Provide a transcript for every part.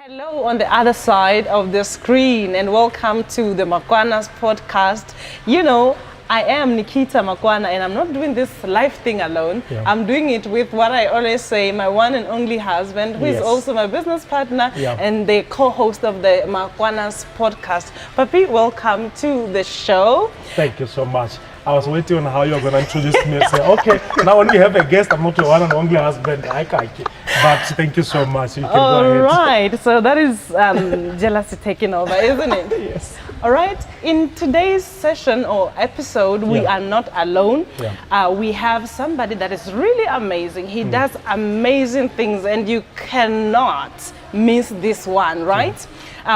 Hello on the other side of the screen and welcome to the Makwanas Podcast. You know, I am Nikita Makwana and I'm not doing this life thing alone. I'm doing it with what I always say, my one and only husband, who is also my business partner and the co-host of the Makwanas Podcast. Papi, welcome to the show. Thank you so much. I was waiting on how you're going to introduce me and say, okay, now when we have a guest, I'm not your one and only husband. But thank you so much. You can go ahead. All right. So that is jealousy taking over, isn't it? Yes. All right. In today's session or episode, we are not alone. We have somebody that is really amazing. He does amazing things and you cannot miss this one, right?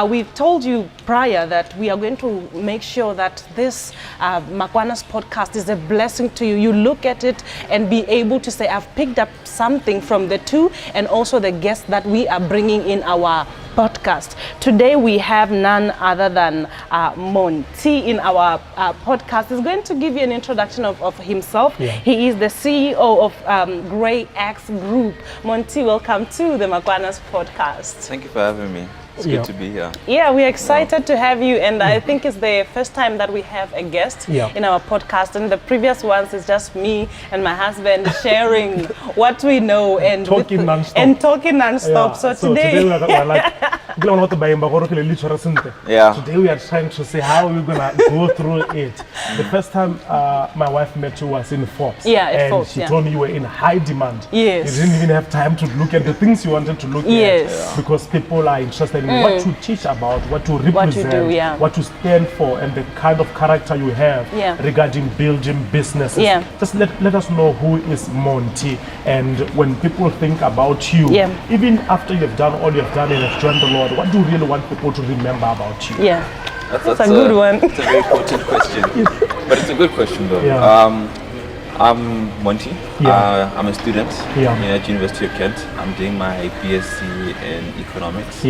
We've told you prior that we are going to make sure that this Makwanas podcast is a blessing to you. You look at it and be able to say, I've picked up something from the two and also the guests that we are bringing in our podcast. Today we have none other than Monti in our podcast. He's going to give you an introduction of himself. He is the CEO of GreyX Group. Monti, welcome to the Makwanas podcast. Thank you for having me. It's good to be here. Yeah, we're excited to have you, and I think it's the first time that we have a guest in our podcast. And the previous ones is just me and my husband sharing what we know and talking non-stop. So today we are like, today we are trying to say how we're gonna go through it. The first time my wife met you was in Forbes. And she told me you were in high demand. Yes. You didn't even have time to look at the things you wanted to look at because people are interested in what you teach about, what you represent, what you stand for, and the kind of character you have regarding building businesses. Just let us know who is Monti, and when people think about you, even after you've done all you've done and have joined the Lord, what do you really want people to remember about you? That's a good one. It's a very important question, but it's a good question though. I'm Monti. I'm a student at University of Kent. I'm doing my BSc in economics.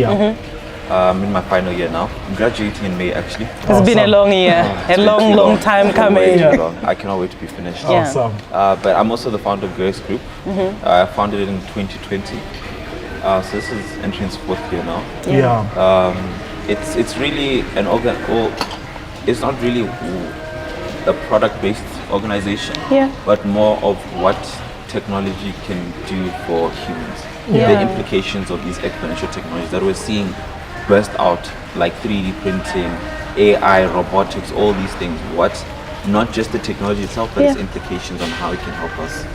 I'm in my final year now. I'm graduating in May actually. It's been a long year, a long time coming. I cannot wait to be finished. Awesome. But I'm also the founder of GreyX Group. I founded it in 2020. So this is entering its fourth year now. It's really an it's not really a product-based organization, but more of what technology can do for humans. The implications of these exponential technologies that we're seeing burst out, like 3D printing, AI, robotics, all these things. Not just the technology itself, but its implications on how it can help us.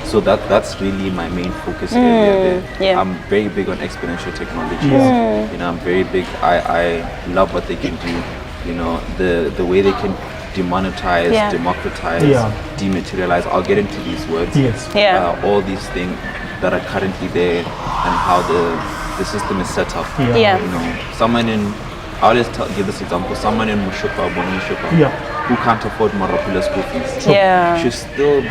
So that's really my main focus area there. I'm very big on exponential technologies. You know, I'm very big. I love what they can do. You know, the way they can demonetize, democratize, dematerialize. I'll get into these words. All these things that are currently there and how the system is set up. You know, someone in, I always give this example, someone in Mushupa, who can't afford Marapula school fees should still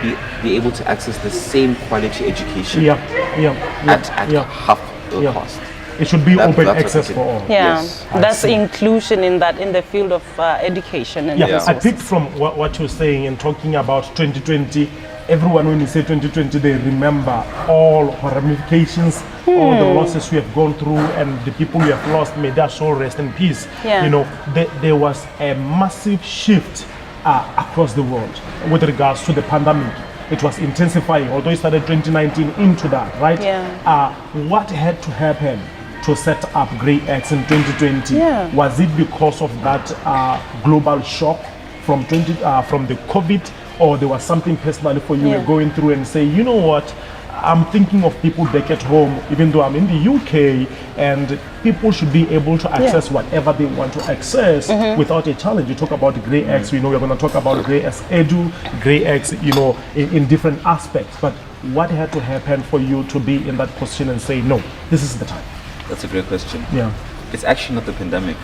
be able to access the same quality education at half the cost. It should be open access for all. That's inclusion in the field of education. And I picked from what you're saying and talking about 2020. Everyone, when you say 2020, they remember all ramifications, all the losses we have gone through, and the people we have lost. May their soul rest in peace. You know, there was a massive shift across the world with regards to the pandemic. It was intensifying, although it started 2019 into that, right? What had to happen to set up GreyX in 2020? Was it because of that global shock from the COVID, or there was something personally for you were going through and say, you know what, I'm thinking of people back at home, even though I'm in the UK, and people should be able to access whatever they want to access without a challenge. You talk about GreyX, you know, we're going to talk about GreyX Edu, GreyX, you know, in different aspects. But what had to happen for you to be in that position and say, no, this is the time? That's a great question. It's actually not the pandemic.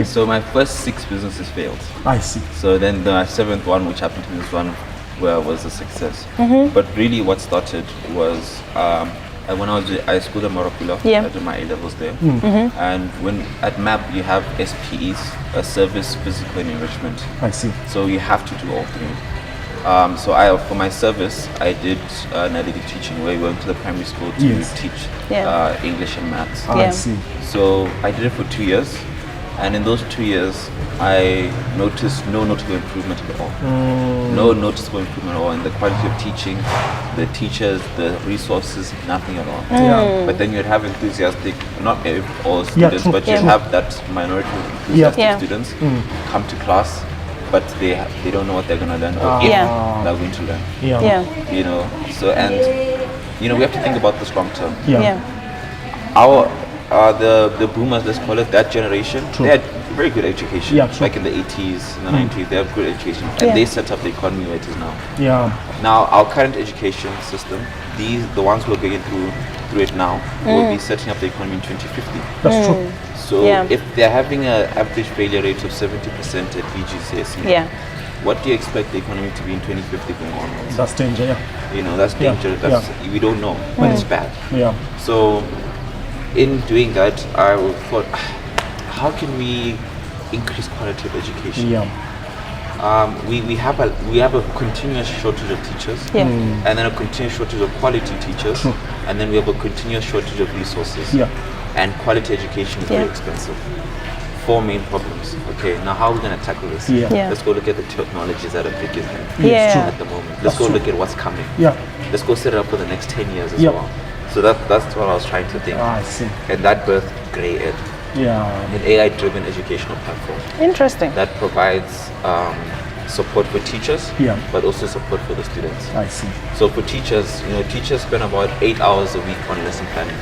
So my first 6 businesses failed. I see. So then the 7th one, which happened to be this one, was a success. But really what started was when I was at school at Marapula, I did my A-levels there. And when at MAP you have SPEs, a service, physical and enrichment. I see. So you have to do all 3. So for my service, I did analytic teaching, where we went to the primary school to teach English and maths. I see. So I did it for 2 years, and in those 2 years, I noticed no noticeable improvement at all. No noticeable improvement at all in the quality of teaching, the teachers, the resources, nothing at all. But then you'd have enthusiastic, not all students, but you'd have that minority of enthusiastic students come to class, but they don't know what they're going to learn or if they're going to learn. You know, so, and you know, we have to think about this long term. Our the boomers, let's call it, that generation, they had very good education. Like in the 80s, in the 90s, they have good education, and they set up the economy where it is now. Now our current education system, the ones who are going through it now, will be setting up the economy in 2050. That's true. So if they're having an average failure rate of 70% at VGCSE, what do you expect the economy to be in 2050 going on? That's danger. You know, that's danger. We don't know, but it's bad. So in doing that, I thought, how can we increase quality of education? We have a continuous shortage of teachers, and then a continuous shortage of quality teachers, and then we have a continuous shortage of resources. And quality education is very expensive. 4 main problems. Okay, now how are we going to tackle this? Let's go look at the technologies that are big at the moment. Let's go look at what's coming. Let's go set it up for the next 10 years as well. So that's what I was trying to think. I see. And that birthed GreyEd, an AI-driven educational platform. Interesting. That provides support for teachers, but also support for the students. I see. So for teachers, you know, teachers spend about 8 hours a week on lesson planning.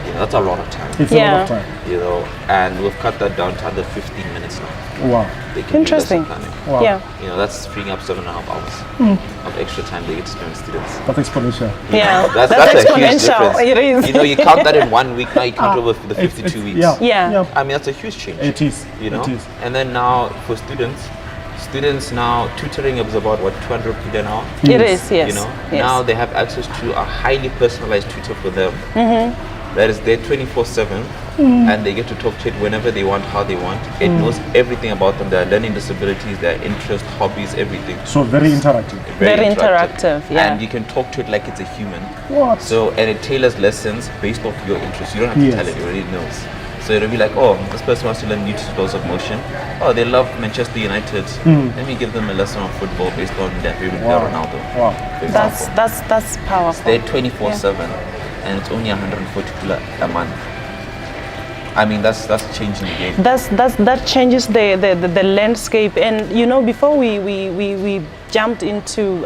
You know, that's a lot of time. It's a lot of time. You know, and we've cut that down to under 15 minutes now. Wow. They can Interesting. do lesson planning. Wow. You know, that's freeing up 7.5 hours of extra time they get to spend with students. That's exponential. That's exponential. a huge difference. It is. You know, you count that in 1 week, now you count over the 52 weeks. Yeah. I mean, that's a huge change. It is. You know? It is. And then now for students now, tutoring is about, what, 200 an hour? It is, yes. You know, now they have access to a highly personalized tutor for them. That is there 24/7, and they get to talk to it whenever they want, how they want. It knows everything about them, their learning disabilities, their interests, hobbies, everything. So very interactive. Very interactive, And you can talk to it like it's a human. What? So, and it tailors lessons based off your interests. You don't have to tell it, it already knows. So it'll be like, oh, this person wants to learn new laws of motion. Oh, they love Manchester United. Let me give them a lesson on football based on their favorite player, Ronaldo. For example. That's powerful. They're 24/7, and it's only 140 a month. I mean, that's changing the game. That changes the landscape. And you know, before we jumped into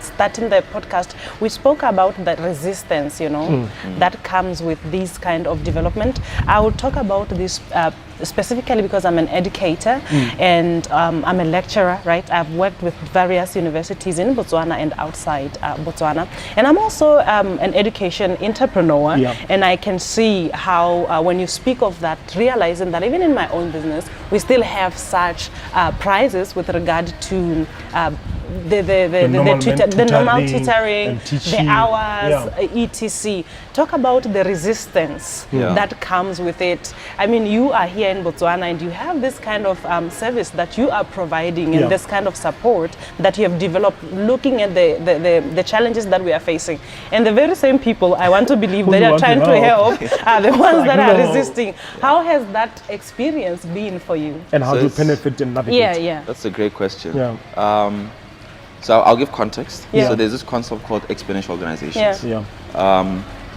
starting the podcast, we spoke about the resistance, you know, that comes with this kind of development. I will talk about this specifically because I'm an educator and I'm a lecturer, right? I've worked with various universities in Botswana and outside Botswana. And I'm also an education entrepreneur. And I can see how when you speak of that, realizing that even in my own business, we still have such prizes with regard to the normal tutoring, the hours, etc. Talk about the resistance that comes with it. I mean, you are here in Botswana and you have this kind of service that you are providing and this kind of support that you have developed, looking at the challenges that we are facing. And the very same people I want to believe that are trying to help are the ones that are resisting. How has that experience been for you? And how do you benefit and navigate? That's a great question. So I'll give context. So there's this concept called exponential organizations.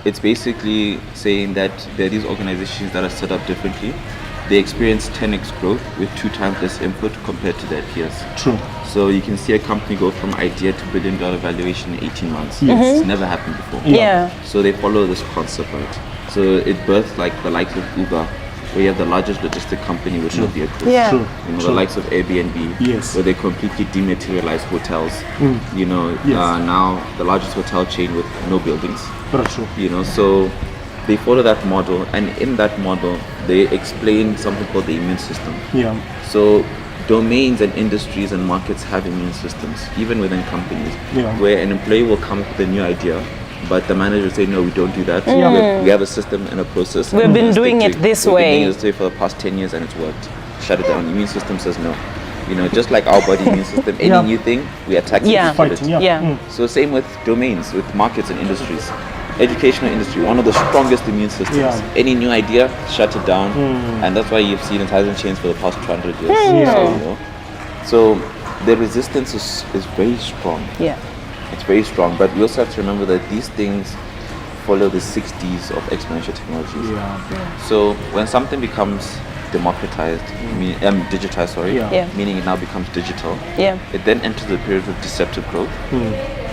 It's basically saying that there are these organizations that are set up differently. They experience 10x growth with 2 times less input compared to their peers. True. So you can see a company go from idea to $1 billion valuation in 18 months. It's never happened before. So they follow this concept, right? So it birthed like the likes of Uber, where you have the largest logistic company with no vehicles. You know, the likes of Airbnb, where they completely dematerialize hotels. You know, now the largest hotel chain with no buildings. You know, so they follow that model, and in that model, they explain something called the immune system. So domains and industries and markets have immune systems, even within companies, where an employee will come up with a new idea, but the manager will say, no, we don't do that. We have a system and a process. We've been doing it this way. We've been doing it this way for the past 10 years and it's worked. Shut it down. The immune system says no. You know, just like our body immune system, any new thing, we attack it. Fighting, So same with domains, with markets and industries. Educational industry, one of the strongest immune systems. Any new idea, shut it down. And that's why you've seen it hasn't changed for the past 200 years. So, you know, so the resistance is very strong. It's very strong, but we also have to remember that these things follow the 60s of exponential technologies. So when something becomes democratized, digitized, meaning it now becomes digital, it then enters a period of deceptive growth,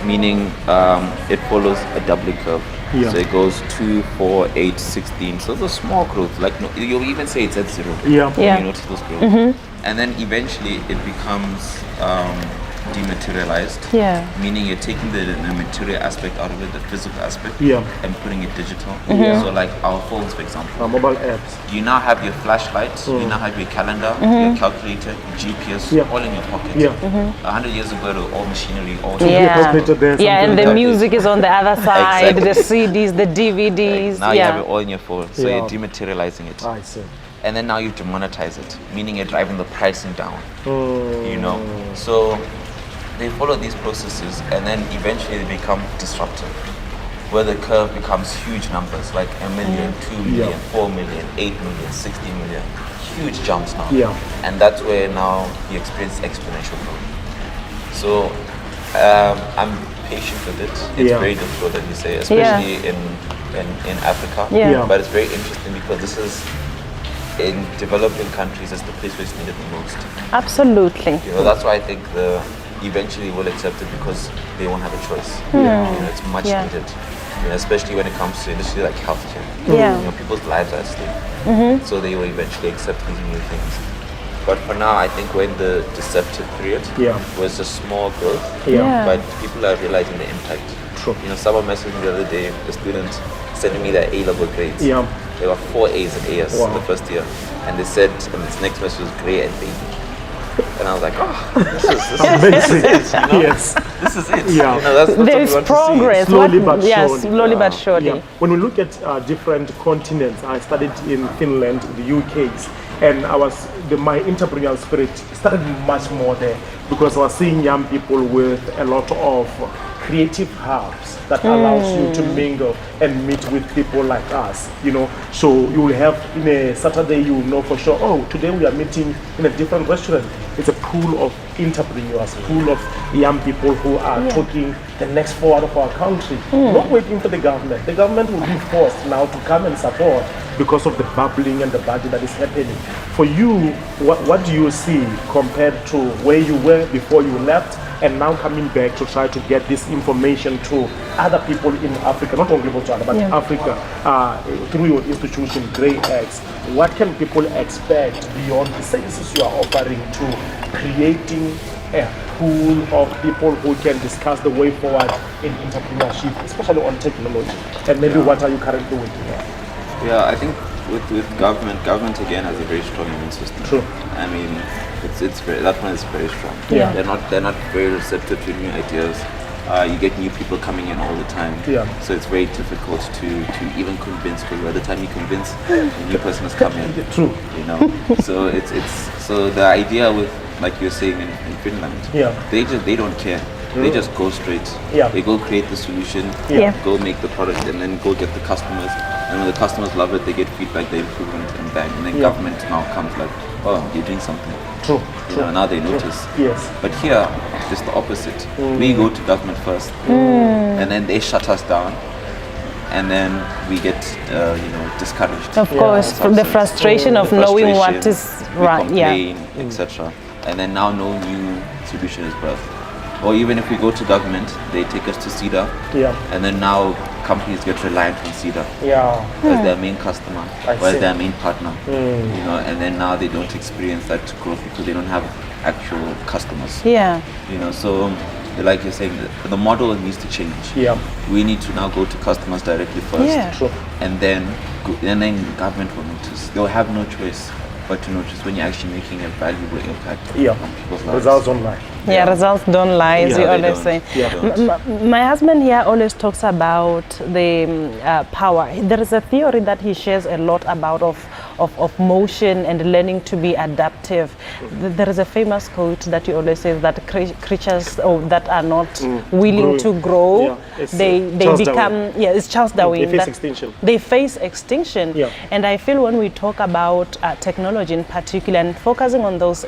meaning it follows a doubling curve. So it goes 2, 4, 8, 16. So it's a small growth, like you'll even say it's at 0. You notice those growth. And then eventually it becomes dematerialized, meaning you're taking the material aspect out of it, the physical aspect, and putting it digital. So like our phones, for example, mobile apps. You now have your flashlight, you now have your calendar, your calculator, your GPS, all in your pocket. 100 years ago, it was all machinery, all and the music is on the other side, the CDs, the DVDs. Now you have it all in your phone, so you're dematerializing it. I see. And then now you demonetize it, meaning you're driving the pricing down. You know, so they follow these processes, and then eventually they become disruptive, where the curve becomes huge numbers, like 1 million, 2 million, 4 million, 8 million, 16 million, huge jumps now. And that's where now you experience exponential growth. So I'm patient with it. It's very difficult, as you say, especially in Africa. But it's very interesting because this is, in developing countries, it's the place where it's needed the most. Absolutely. You know, that's why I think eventually will accept it, because they won't have a choice. You know, it's much needed. You know, especially when it comes to industry like healthcare. You know, people's lives are at stake. So they will eventually accept these new things. But for now, I think we're in the deceptive period, where it's a small growth, but people are realizing the impact. True. You know, someone messaged me the other day, the student sending me their A-level grades. There were 4 A's and A's in the first year, and they said, and this next message was grey and baby. And I was like, this is amazing. You know? This is it. You know, that's there is progress. Slowly but surely. Slowly but surely. When we look at different continents, I studied in Finland, the UK's, and my entrepreneurial spirit started much more there, because I was seeing young people with a lot of creative hubs that allows you to mingle and meet with people like us, you know. So you will have, in a Saturday, you will know for sure, oh, today we are meeting in a different restaurant. It's a pool of entrepreneurs, pool of young people who are talking the next forward of our country, not waiting for the government. The government will be forced now to come and support because of the bubbling and the budget that is happening. For you, what do you see compared to where you were before you left, and now coming back to try to get this information to other people in Africa, not only Botswana, but Africa, through your institution, GreyX? What can people expect beyond the services you are offering to creating a pool of people who can discuss the way forward in entrepreneurship, especially on technology? And maybe what are you currently working on? Yeah, I think with government again has a very strong immune system. True. I mean, it's very, that one is very strong. They're not very receptive to new ideas. You get new people coming in all the time. So it's very difficult to even convince, because by the time you convince, a new person has come in. True. You know. So so the idea with, like you're saying in Finland, they don't care. They just go straight. They go create the solution, go make the product, and then go get the customers. And when the customers love it, they get feedback, they improve it, and bang. And then government now comes like, oh, you're doing something. True. You know, now they notice. But here, it's the opposite. We go to government first, and then they shut us down, and then we get, discouraged. Of course, from the frustration of knowing what is right, etc. And then now no new solution is birthed. Or even if we go to government, they take us to CEDA, and then now companies get reliant on CEDA as their main customer, or as their main partner. You know, and then now they don't experience that growth because they don't have actual customers. You know, so like you're saying, the model needs to change. We need to now go to customers directly first, and then government will notice. They'll have no choice but to notice when you're actually making a valuable impact on people's lives. Results don't lie. Results don't lie, as you always say. My husband here always talks about the power. There is a theory that he shares a lot about of of motion and learning to be adaptive. There is a famous quote that you always say that creatures that are not willing to grow, they become, it's Charles Darwin. They face extinction. They face extinction. And I feel when we talk about technology in particular and focusing on those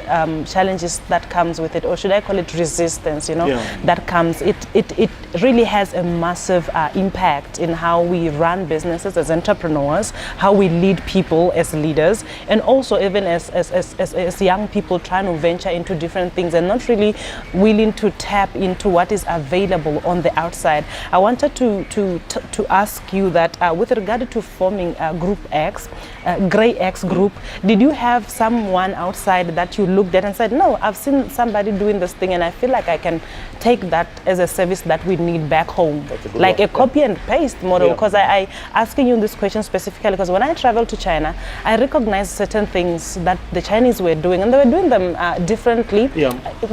challenges that comes with it, or should I call it resistance, that comes, it really has a massive impact in how we run businesses as entrepreneurs, how we lead people as leaders, and also even as young people trying to venture into different things and not really willing to tap into what is available on the outside. I wanted to ask you that with regard to forming Group X, GreyX Group, did you have someone outside that you looked at and said, no, I've seen somebody doing this thing and I feel like I can take that as a service that we need back home, like a copy and paste model? Because I asking you this question specifically because when I traveled to China, I recognized certain things that the Chinese were doing, and they were doing them differently,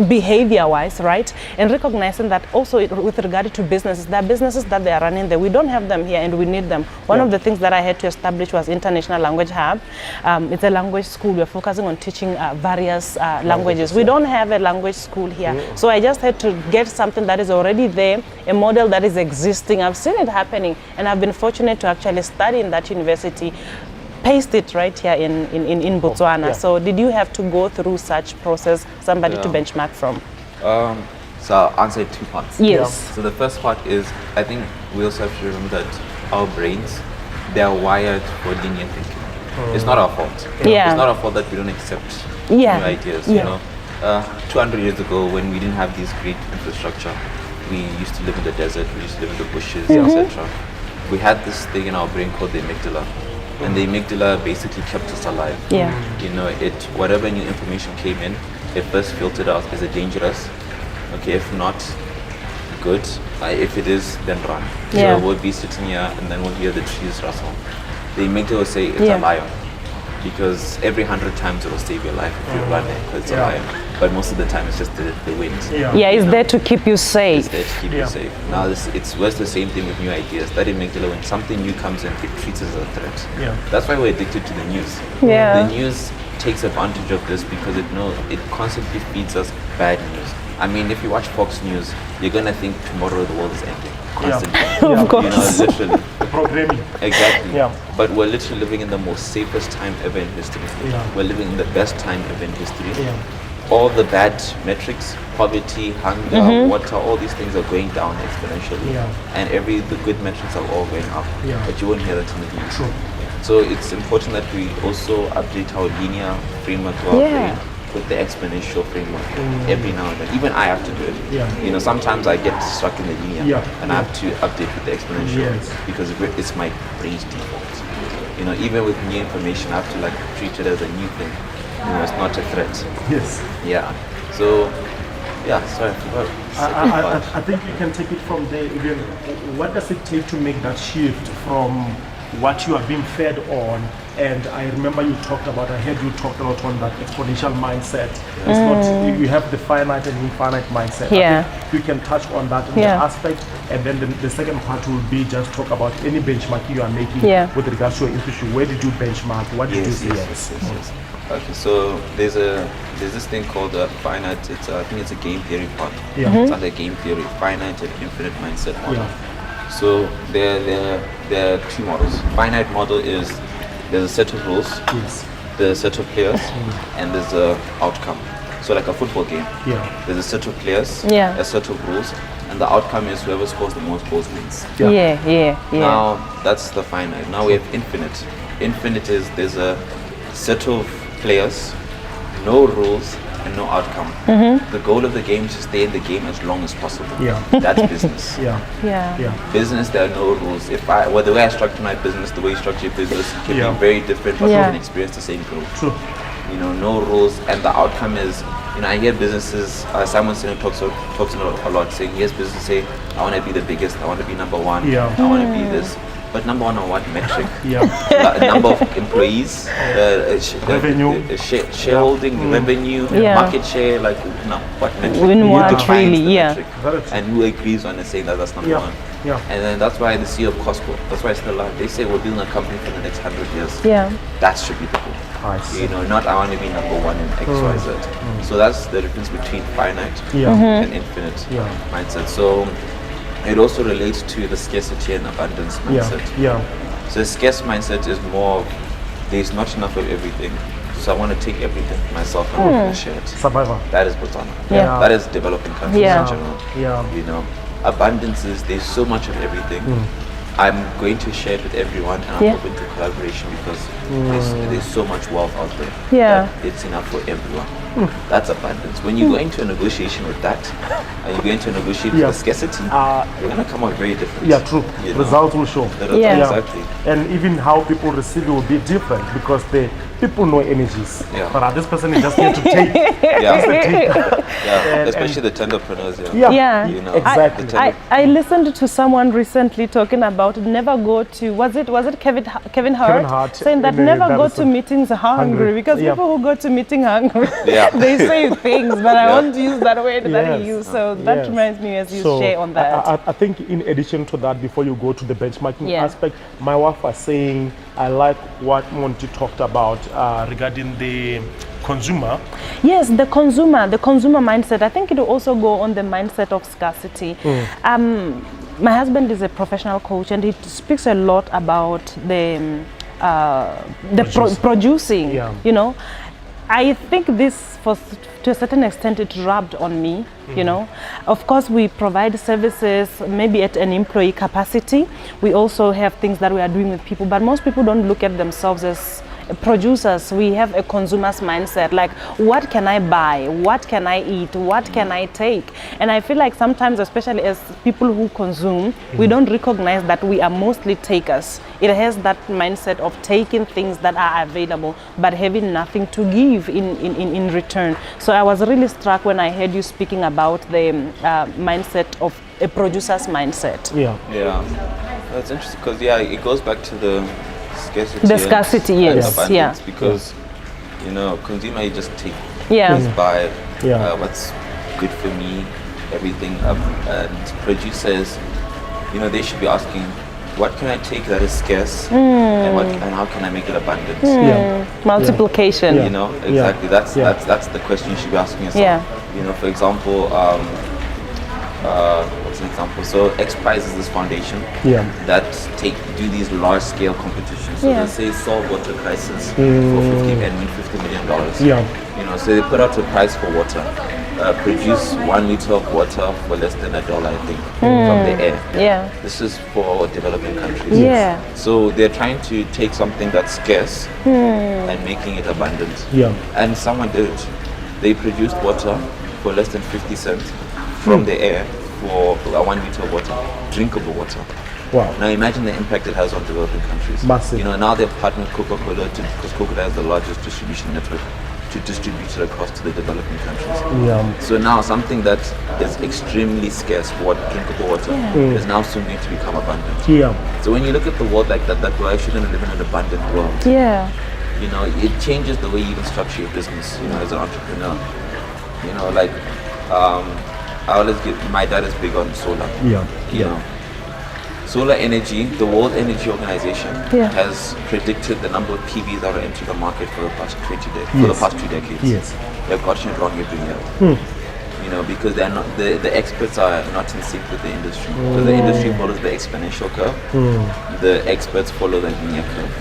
behavior-wise, right? And recognizing that also with regard to businesses, there are businesses that they are running there. We don't have them here and we need them. One of the things that I had to establish was International Language Hub. It's a language school. We're focusing on teaching various languages. We don't have a language school here. So I just had to get something that is already there, a model that is existing. I've seen it happening, and I've been fortunate to actually study in that university, paste it right here in Botswana. So did you have to go through such process, somebody to benchmark from? So I'll answer it 2 parts. Yes. So the first part is, I think we also have to remember that our brains, they are wired for linear thinking. It's not our fault. It's not our fault that we don't accept new ideas. You know, 200 years ago, when we didn't have these great infrastructure, we used to live in the desert, we used to live in the bushes, etc. We had this thing in our brain called the amygdala, and the amygdala basically kept us alive. You know, whatever new information came in, it first filtered out, is it dangerous? Okay, if not, good. If it is, then run. So we'll be sitting here and then we'll hear the trees rustle. The amygdala will say it's a lion, because every 100 times it will save your life if you run it, because it's a lion. But most of the time it's just the wind. It's there to keep you safe. It's there to keep you safe. Now it's the same thing with new ideas. That amygdala, when something new comes in, it treats it as a threat. That's why we're addicted to the news. The news takes advantage of this because it knows it constantly feeds us bad news. I mean, if you watch Fox News, you're gonna think tomorrow the world is ending constantly. Of course. You know, literally. The programming. Exactly. But we're literally living in the most safest time ever in history. We're living in the best time ever in history. All the bad metrics, poverty, hunger, water, all these things are going down exponentially. And the good metrics are all going up. But you won't hear that in the news. So it's important that we also update our linear framework to our brain with the exponential framework every now and then. Even I have to do it. You know, sometimes I get stuck in the linear and I have to update with the exponential because it's my brain's default. You know, even with new information, I have to like treat it as a new thing. You know, it's not a threat. So, sorry, I forgot. I think you can take it from there. Again, what does it take to make that shift from what you are being fed on? And I remember I heard you talk a lot on that exponential mindset. It's not, you have the finite and infinite mindset. I think you can touch on that in the aspect, and then the second part will be just talk about any benchmark you are making with regards to your industry. Where did you benchmark? What did you see? Okay, so there's this thing called finite. I think it's a game theory part. It's under game theory, finite and infinite mindset model. So there are 2 models. Finite model is there's a set of rules, there's a set of players, and there's an outcome. So like a football game, there's a set of players, a set of rules, and the outcome is whoever scores the most goals wins. Now that's the finite. Now we have infinite. Infinite is there's a set of players, no rules, and no outcome. The goal of the game is to stay in the game as long as possible. That's business. Business, there are no rules. The way I structure my business, the way you structure your business can be very different, but you can experience the same growth. You know, no rules, and the outcome is, you know, I hear businesses, Simon Sinek talks a lot, saying, yes, businesses say, I want to be the biggest, I want to be number one, I want to be this. But number one on what metric? Yeah. Number of employees, revenue, shareholding, revenue, market share, like what metric? In what really, And who agrees on saying that that's number one? Yeah. And then that's why the CEO of Costco, that's why it's still alive. They say we're building a company for the next 100 years. Yeah. That should be the goal. Not I want to be number one in X, Y, Z. So that's the difference between finite and infinite mindset. So it also relates to the scarcity and abundance mindset. So the scarce mindset is more of there's not enough of everything. So I want to take everything for myself and I'm going to share it. Survivor. That is Botswana. That is developing countries in general. Abundance is there's so much of everything. I'm going to share it with everyone and I'm open to collaboration because there's so much wealth out there that it's enough for everyone. That's abundance. When you go into a negotiation with that and you go into a negotiation with the scarcity, you're going to come out very different. Yeah, true. Results will show. Exactly. And even how people receive it will be different because people know energies. But this person is just here to take. Especially the entrepreneurs. Exactly. I listened to someone recently talking about never go to was it Kevin Hart saying that never go to meetings hungry because people who go to meeting hungry they say things, but I won't use that word that he used. So that reminds me as you share on that. I think in addition to that, before you go to the benchmarking aspect, my wife was saying I like what Monty talked about regarding the consumer. Yes, the consumer mindset. I think it will also go on the mindset of scarcity. My husband is a professional coach and he speaks a lot about the producing. You know, I think this, to a certain extent, it rubbed on me. You know, of course, we provide services maybe at an employee capacity. We also have things that we are doing with people, but most people don't look at themselves as producers. We have a consumer's mindset, like what can I buy, what can I eat, what can I take? And I feel like sometimes, especially as people who consume, we don't recognize that we are mostly takers. It has that mindset of taking things that are available but having nothing to give in return. So I was really struck when I heard you speaking about the mindset of a producer's mindset. That's interesting because it goes back to the scarcity, yes, because consumer, you just take, just buy what's good for me, everything. And producers, they should be asking, what can I take that is scarce, and how can I make it abundant? Multiplication. Exactly. That's the question you should be asking yourself. For example, what's an example? So X Prize is this foundation that do these large scale competitions. So they say solve water crisis for $50 million. So they put out a prize for water. Produce 1 liter of water for less than $1, I think, from the air. This is for developing countries. So they're trying to take something that's scarce and making it abundant. And someone did it. They produced water for less than 50 cents from the air for 1 liter of water, drinkable water. Wow. Now imagine the impact it has on developing countries. Massive. Now they've partnered with Coca-Cola because Coca-Cola has the largest distribution network to distribute it across to the developing countries. So now something that is extremely scarce, drinkable water, is now soon going to become abundant. So when you look at the world like that we're actually going to live in an abundant world. It changes the way you can structure your business, as an entrepreneur. I always my dad is big on solar. Solar energy, the World Energy Organization has predicted the number of PVs that are entering the market for the past 2 decades. They've gotten it wrong every year. Because they're not, the experts are not in sync with the industry. So the industry follows the exponential curve, the experts follow the linear curve.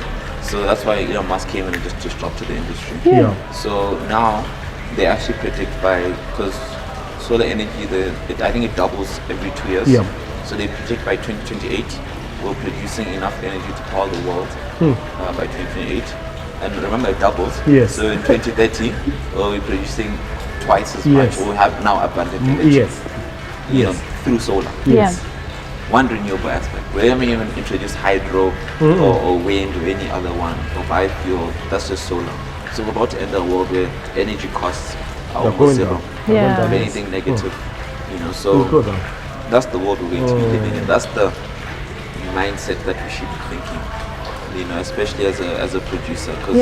So that's why Elon Musk came in and just disrupted the industry. So now they actually predict because solar energy, I think it doubles every 2 years. So they predict by 2028, we're producing enough energy to power the world by 2028. And remember, it doubles. So in 2030, we'll be producing twice as much. We'll have now abundant energy. Through solar. One renewable aspect. We haven't even introduced hydro or wind or any other one or biofuel. That's just solar. So we're about to enter a world where energy costs are almost zero. If anything negative. So that's the world we're going to be living in. That's the mindset that we should be thinking. You know, especially as a producer, because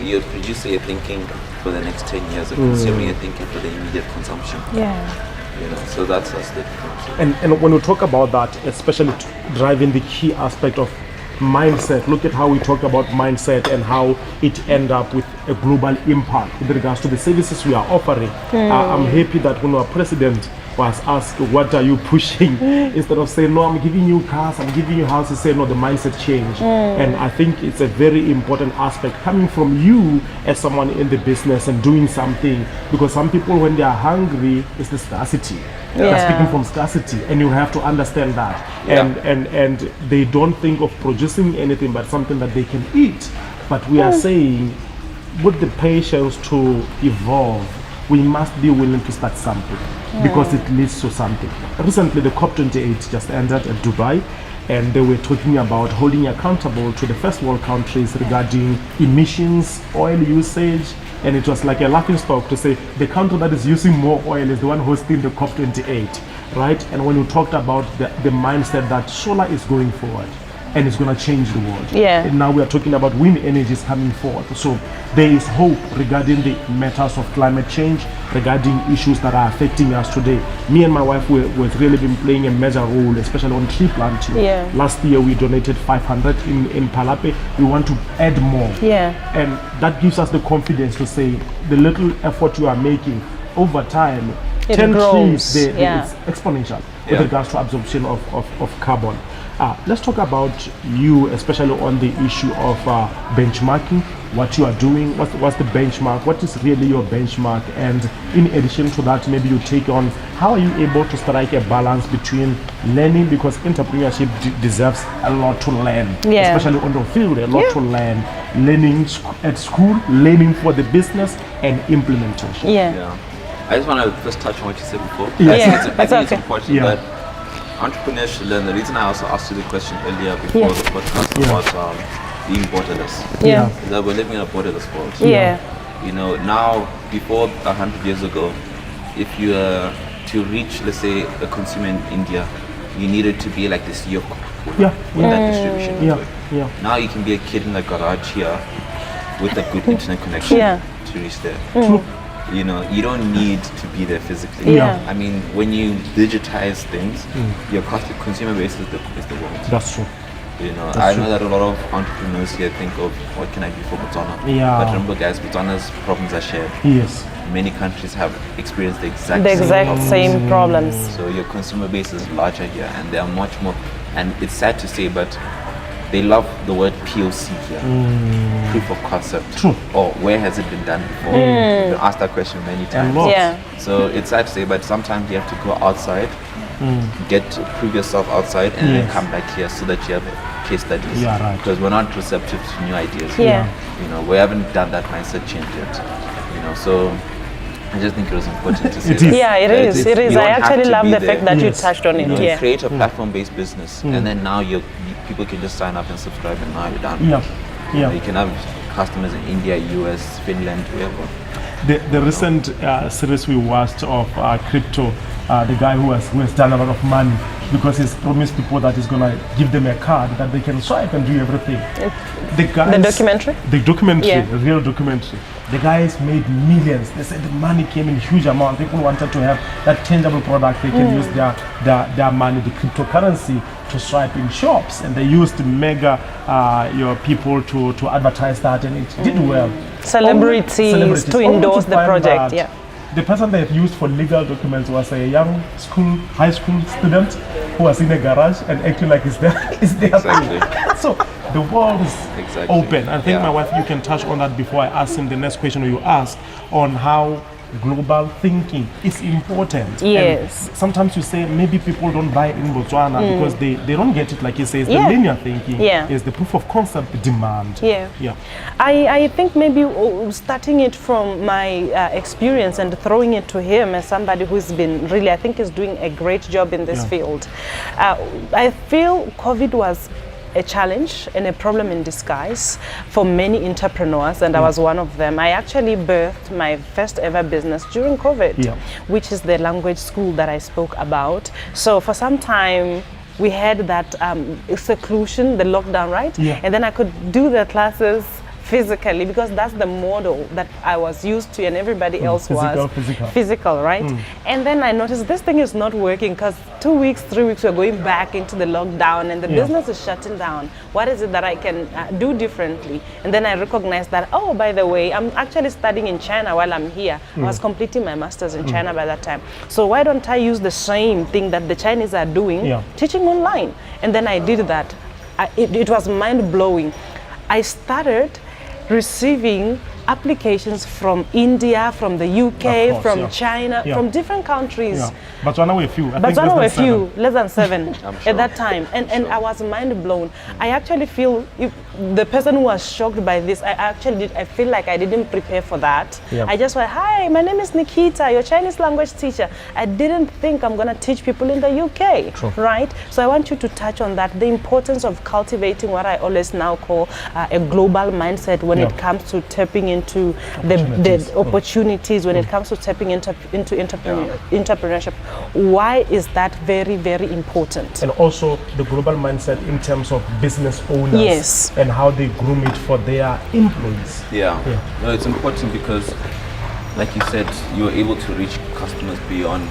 you're a producer, you're thinking for the next 10 years. A consumer, you're thinking for the immediate consumption. You know, so that's the difference. And when we talk about that, especially driving the key aspect of mindset, look at how we talk about mindset and how it end up with a global impact with regards to the services we are offering. I'm happy that when our president was asked, what are you pushing? Instead of saying, no, I'm giving you cars, I'm giving you houses, say, no, the mindset change. And I think it's a very important aspect coming from you as someone in the business and doing something, because some people, when they are hungry, it's the scarcity. They're speaking from scarcity, and you have to understand that. And they don't think of producing anything but something that they can eat. But we are saying, with the patience to evolve, we must be willing to start something because it leads to something. Recently, the COP28 just ended at Dubai, and they were talking about holding accountable to the first world countries regarding emissions, oil usage, and it was like a laughing stock to say the country that is using more oil is the one hosting the COP28, right? And when you talked about the mindset that solar is going forward, and it's going to change the world. And now we are talking about wind energy is coming forward. So there is hope regarding the matters of climate change, regarding issues that are affecting us today. Me and my wife we've really been playing a major role, especially on tree planting. Last year we donated 500 in Palape. We want to add more. And that gives us the confidence to say the little effort you are making over time, it 10 grows. trees, it's exponential with regards to absorption of carbon. Let's talk about you, especially on the issue of benchmarking, what you are doing, what's the benchmark, what is really your benchmark, and in addition to that, maybe you take on how are you able to strike a balance between learning, because entrepreneurship deserves a lot to learn, especially on the field, a lot to learn, learning at school, learning for the business, and implementation. I just want to first touch on what you said before. I think it's important that entrepreneurs should learn. The reason I also asked you the question earlier before the podcast about being borderless. That we're living in a borderless world. You know, now, before 100 years ago, if you were to reach, let's say, a consumer in India, you needed to be like the CEO of Coca-Cola with that distribution. Now you can be a kid in the garage here with a good internet connection to reach there. You know, you don't need to be there physically. I mean, when you digitize things, your consumer base is the world. That's true. You know, I know that a lot of entrepreneurs here think of what can I do for Botswana. But remember, guys, Botswana's problems are shared. Many countries have experienced the exact same problems. So your consumer base is larger here, and they are much more. And it's sad to say, but they love the word POC here, proof of concept. Or where has it been done before? You've been asked that question many times. So it's sad to say, but sometimes you have to go outside, prove yourself outside, and then come back here so that you have case studies. Because we're not receptive to new ideas. You know, we haven't done that mindset change yet. You know, so I just think it was important to say that. It is. I actually love the fact that you touched on it. You know, create a platform-based business, and then now people can just sign up and subscribe, and now you're done. You can have customers in India, US, Finland, wherever. The recent series we watched of crypto, the guy who has done a lot of money because he's promised people that he's going to give them a card that they can swipe and do everything. The documentary? The documentary, the real documentary. The guys made millions. They said the money came in huge amount. People wanted to have that tangible product. They can use their money, the cryptocurrency, to swipe in shops. And they used mega your people to advertise that, and it did well. Celebrities to endorse the project. The person they had used for legal documents was a young high school student who was in a garage and acting like it's there. So the world is open. I think my wife, you can touch on that before I ask him the next question you ask on how global thinking is important. And sometimes you say maybe people don't buy in Botswana because they don't get it, like he says, the linear thinking is the proof of concept demand. I think maybe starting it from my experience and throwing it to him as somebody who's been really, I think is doing a great job in this field. I feel COVID was a challenge and a problem in disguise for many entrepreneurs, and I was one of them. I actually birthed my first ever business during COVID, which is the language school that I spoke about. So for some time, we had that seclusion, the lockdown, right? Yeah. And then I could do the classes physically, because that's the model that I was used to and everybody else was. Physical, right? And then I noticed this thing is not working, because 2 weeks, 3 weeks, we're going back into the lockdown and the business is shutting down. What is it that I can do differently? And then I recognized that, oh, by the way, I'm actually studying in China while I'm here. I was completing my master's in China by that time. So why don't I use the same thing that the Chinese are doing, teaching online? And then I did that. It was mind-blowing. I started receiving applications from India, from the UK, from China, from different countries. Botswana were few. Botswana were few, less than 7 at that time. And I was mind blown. I actually feel, if the person who was shocked by this, I feel like I didn't prepare for that. I just went, hi, my name is Nikita, your Chinese language teacher. I didn't think I'm gonna teach people in the UK, right? So I want you to touch on that, the importance of cultivating what I always now call a global mindset when it comes to tapping into the opportunities, when it comes to tapping into entrepreneurship. Why is that very, very important? And also the global mindset in terms of business owners and how they groom it for their employees. No, it's important because, like you said, you're able to reach customers beyond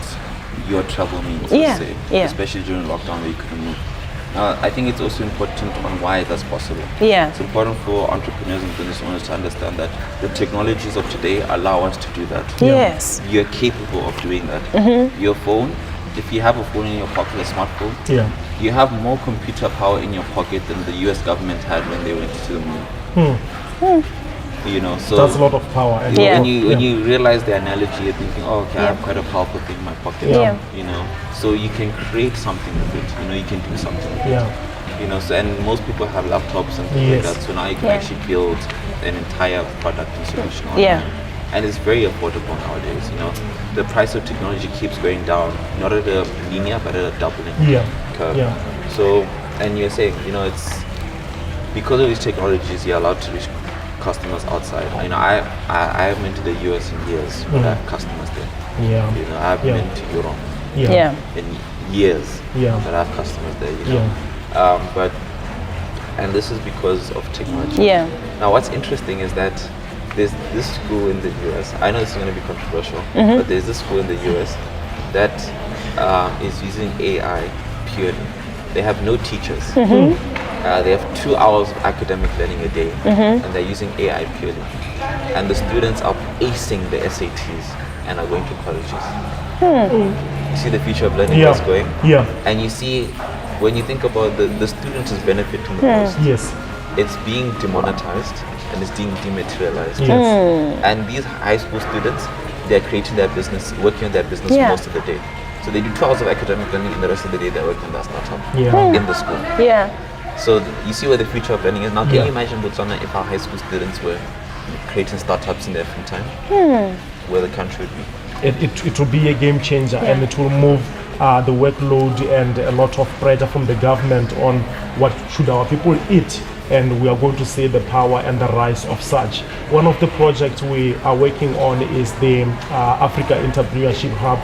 your travel means, let's say, especially during lockdown where you couldn't move. I think it's also important on why that's possible. It's important for entrepreneurs and business owners to understand that the technologies of today allow us to do that. You're capable of doing that. Your phone, if you have a phone in your pocket, a smartphone, you have more computer power in your pocket than the US government had when they went to the moon. You know, so that's a lot of power. And when you realize the analogy, you're thinking, oh, okay, I have quite a powerful thing in my pocket. You know, so you can create something with it. You know, you can do something with it. You know, so and most people have laptops and things like that. So now you can actually build an entire product and solution online. And it's very affordable nowadays. You know, the price of technology keeps going down, not at a linear, but at a doubling curve. So, and you're saying, you know, it's because of these technologies, you're allowed to reach customers outside. You know, I haven't been to the US in years, but I have customers there. You know, I've been to Europe in years, but I have customers there. You know, and this is because of technology. Now, what's interesting is that there's this school in the US. I know this is going to be controversial, but there's this school in the US that is using AI purely. They have no teachers. They have 2 hours of academic learning a day, and they're using AI purely. And the students are acing the SATs and are going to colleges. You see the future of learning that's going? And you see, when you think about the student is benefiting the most. It's being demonetized and it's being dematerialized. And these high school students, they're creating their business, working on their business most of the day. So they do 2 hours of academic learning, and the rest of the day they're working on that startup in the school. So you see where the future of learning is now. Can you imagine Botswana if our high school students were creating startups in their free time? Where the country would be? It will be a game changer, and it will move the workload and a lot of pressure from the government on what should our people eat. And we are going to see the power and the rise of such. One of the projects we are working on is the Africa Entrepreneurship Hub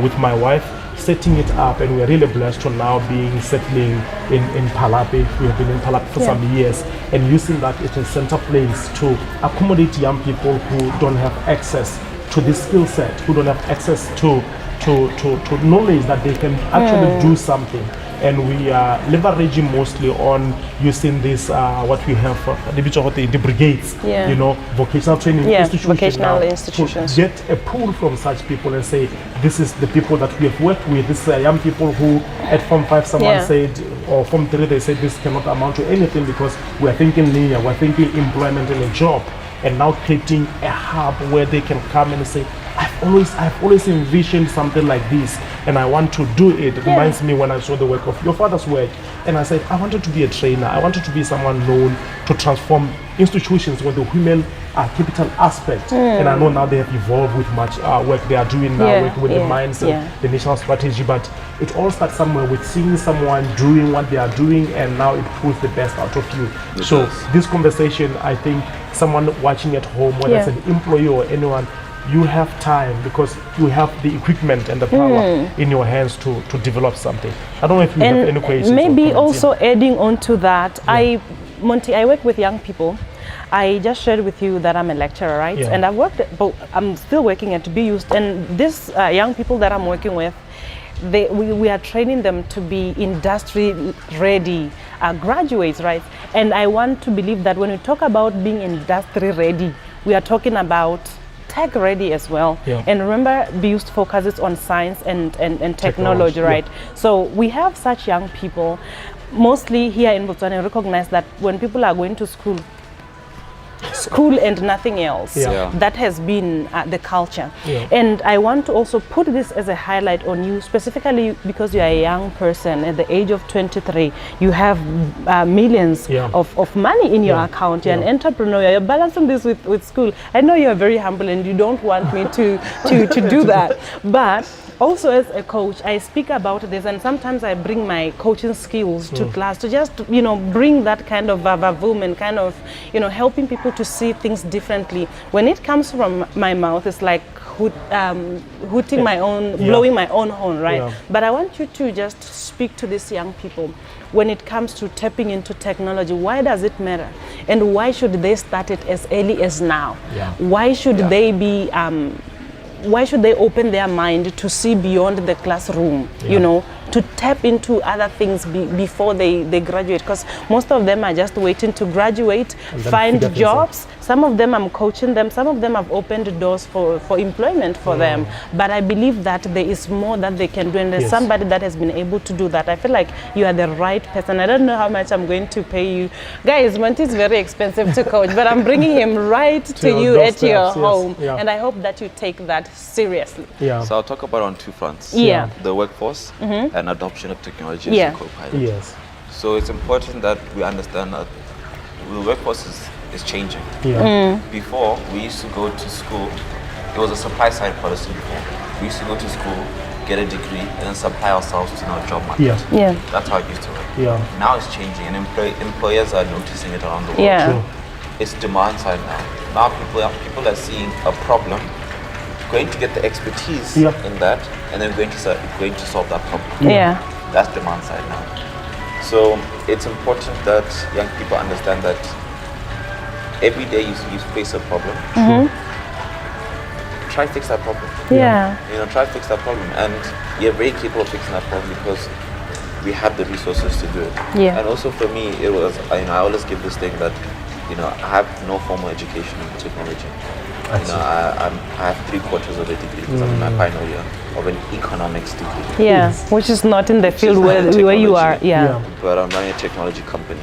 with my wife, setting it up, and we are really blessed to now being settling in Palape. We have been in Palape for some years, and using that as a center place to accommodate young people who don't have access to this skill set, who don't have access to knowledge that they can actually do something. And we are leveraging mostly on using this, what we have, the brigades, you know, vocational training institutions. To get a pool from such people and say, this is the people that we have worked with. These are young people who at Form 5 someone said, or Form 3 they said this cannot amount to anything because we are thinking linear, we're thinking employment and a job. And now creating a hub where they can come and say, I've always envisioned something like this, and I want to do it. It reminds me when I saw the work of your father's work, and I said, I wanted to be a trainer. I wanted to be someone known to transform institutions with the human capital aspect. And I know now they have evolved with much work they are doing now, working with the minds and the national strategy. But it all starts somewhere with seeing someone doing what they are doing, and now it pulls the best out of you. So this conversation, I think someone watching at home, whether it's an employee or anyone, you have time because you have the equipment and the power in your hands to develop something. I don't know if you have any questions. Maybe also adding on to that, Monty, I work with young people. I just shared with you that I'm a lecturer, right? Yeah. And I'm still working at Be Used, and these young people that I'm working with, we are training them to be industry ready graduates, right? And I want to believe that when we talk about being industry ready, we are talking about tech ready as well. Yeah. And remember, Be Used focuses on science and technology, right? Yeah. So we have such young people, mostly here in Botswana. Recognize that when people are going to school and nothing else, that has been the culture. And I want to also put this as a highlight on you, specifically because you are a young person at the age of 23. You have millions of money in your account. You're an entrepreneur. You're balancing this with school. I know you're very humble and you don't want me to do that, but also as a coach, I speak about this, and sometimes I bring my coaching skills to class to just, bring that kind of vavavoom and kind of, helping people to see things differently. When it comes from my mouth, it's like hooting my own, blowing my own horn, right? Yeah. But I want you to just speak to these young people. When it comes to tapping into technology, why does it matter? And why should they start it as early as now? Yeah. Why should they be... why should they open their mind to see beyond the classroom, to tap into other things before they graduate? Because most of them are just waiting to graduate, find jobs. Some of them I'm coaching them, some of them have opened doors for employment for them. But I believe that there is more that they can do, and there's somebody that has been able to do that. I feel like you are the right person. I don't know how much I'm going to pay you. Guys, Monty is very expensive to coach, but I'm bringing him right to you at your home. And I hope that you take that seriously. So I'll talk about on two fronts. The workforce and adoption of technology as a co-pilot. So it's important that we understand that the workforce is changing. Before, we used to go to school. It was a supply side policy before. We used to go to school, get a degree, and then supply ourselves to our job market. That's how it used to work. Now it's changing, and employers are noticing it around the world. It's demand side now. Now people are seeing a problem, going to get the expertise in that, and then going to solve that problem. That's demand side now. So it's important that young people understand that every day you face a problem. Try to fix that problem. Try to fix that problem, and you're very capable of fixing that problem because we have the resources to do it. And also for me, it was I always give this thing that I have no formal education in technology. I have 3/4 of a degree because I'm in my final year of an economics degree. Which is not in the field where you are. But I'm running a technology company.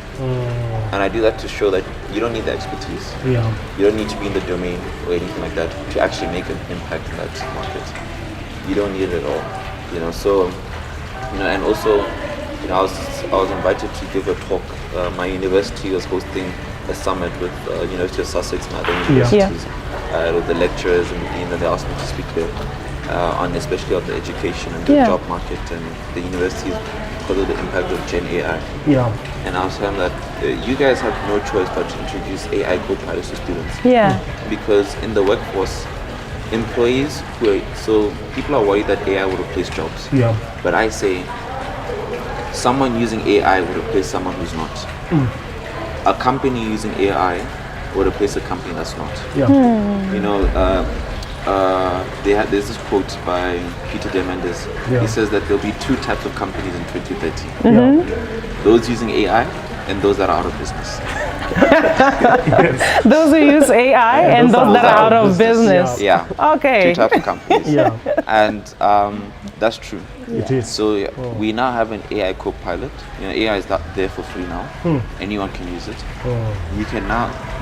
And I do that to show that you don't need the expertise. You don't need to be in the domain or anything like that to actually make an impact in that market. You don't need it at all. So and also I was invited to give a talk. My university was hosting a summit with University of Sussex and other universities. With the lecturers and the dean, and they asked me to speak there on especially on the education and the job market and the universities because of the impact of Gen AI. And I was saying that you guys have no choice but to introduce AI co-pilots to students. Because in the workforce, employees people are worried that AI will replace jobs. But I say someone using AI will replace someone who's not. A company using AI will replace a company that's not. There's this quote by Peter Diamandis. He says that there'll be two types of companies in 2030. Those using AI and those that are out of business. Those who use AI and those that are out of business. Okay. Two types of companies. And that's true. It is. So we now have an AI co-pilot. AI is there for free now. Anyone can use it.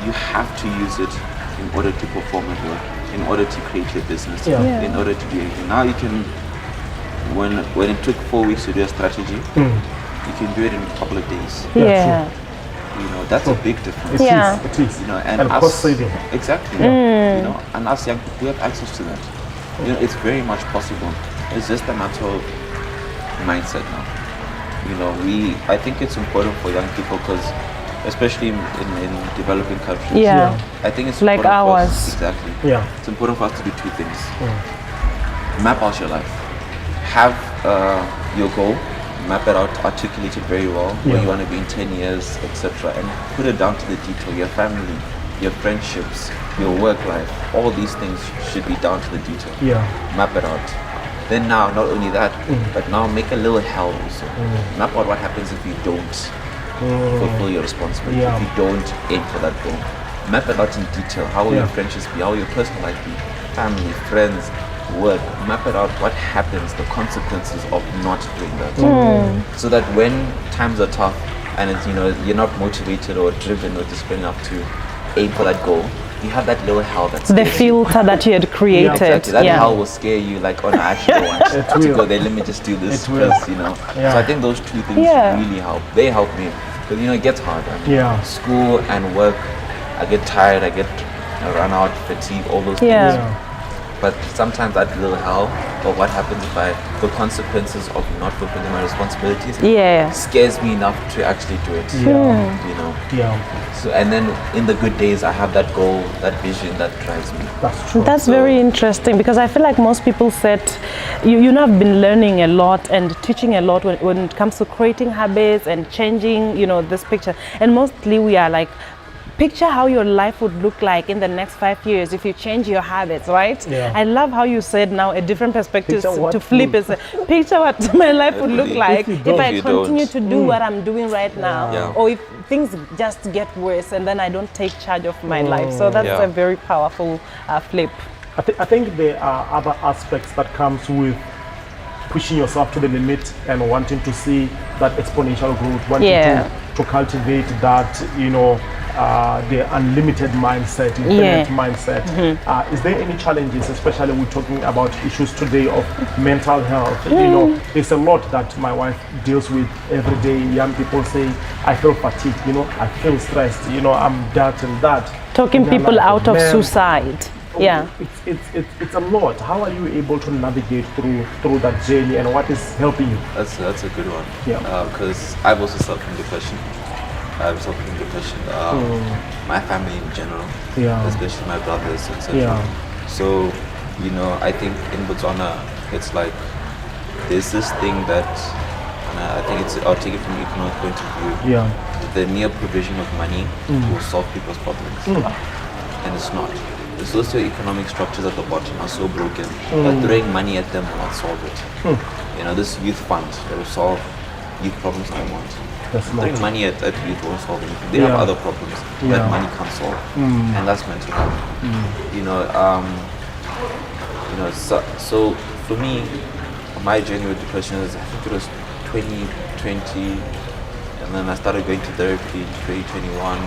You have to use it in order to perform at work, in order to create your business, in order to do anything. Now you can, when it took 4 weeks to do a strategy, you can do it in a couple of days. That's a big difference. It is. And cost saving. Exactly. And us young people, we have access to that. It's very much possible. It's just a matter of mindset now. I think it's important for young people because especially in developing countries. Yeah. I think it's Like important for us- ours. exactly. Yeah. It's important for us to do two things. Map out your life. Have your goal, map it out, articulate it very well, where you want to be in 10 years, etc. And put it down to the detail. Your family, your friendships, your work life, all these things should be down to the detail. Yeah. Map it out. Then now, not only that, but now make a little hell also. Map out what happens if you don't fulfill your responsibility, Yeah. if you don't aim for that goal. Map it out in detail. How will your friendships be? How will your personal life be? Family, friends, work. Map it out what happens, the consequences of not doing that. So that when times are tough and it's, you're not motivated or driven or disciplined enough to aim for that goal, you have that little hell that's The filter that you had created. exactly. That hell will scare you like, oh no, I actually don't want to will. go there, let me just do this It will. because, So I think those two things really help. They help me because, it gets hard. School and work, I get tired, I get run out, fatigue, all those things. But sometimes that little hell, or what happens if the consequences of not fulfilling my responsibilities scares me enough to actually do it. So, and then in the good days, I have that goal, that vision that drives me. That's true. That's very interesting because I feel like most people you have been learning a lot and teaching a lot when it comes to creating habits and changing, this picture. And mostly we are like, picture how your life would look like in the next 5 years if you change your habits, right? I love how you said now a different perspective to flip is picture what my life would look like if I continue to do what I'm doing right now, or if things just get worse and then I don't take charge of my life. So that's a very powerful flip. I think there are other aspects that comes with pushing yourself to the limit and wanting to see that exponential growth, wanting to cultivate that, the unlimited mindset, infinite mindset. Is there any challenges, especially we're talking about issues today of mental health? There's a lot that my wife deals with every day. Young people say, I feel fatigued, I feel stressed, I'm that and that. Talking people out of suicide. It's a lot. How are you able to navigate through that journey, and what is helping you? That's a good one. Because I've also suffered from depression. My family in general, especially my brothers, etc. So, I think in Botswana, it's like there's this thing that, and I think I'll take it from an economic point of view. The mere provision of money will solve people's problems, and it's not. The socio-economic structures at the bottom are so broken that throwing money at them will not solve it. This youth fund that will solve youth problems, I want. Throwing money at youth won't solve anything. They have other problems that money can't solve, and that's mental health. So for me, my journey with depression is, I think it was 2020, and then I started going to therapy in 2021,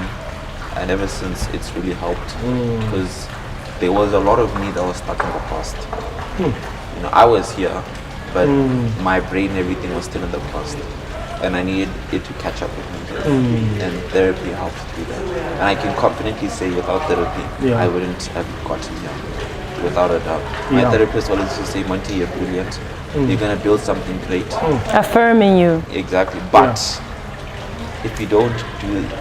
and ever since it's really helped because there was a lot of me that was stuck in the past. I was here, but my brain, everything was still in the past, and I needed it to catch up with me. And therapy helped do that. And I can confidently say, without therapy, I wouldn't have gotten here, without a doubt. My therapist always used to say, Monti, you're brilliant. You're gonna build something great. Affirming you. Exactly, but if you don't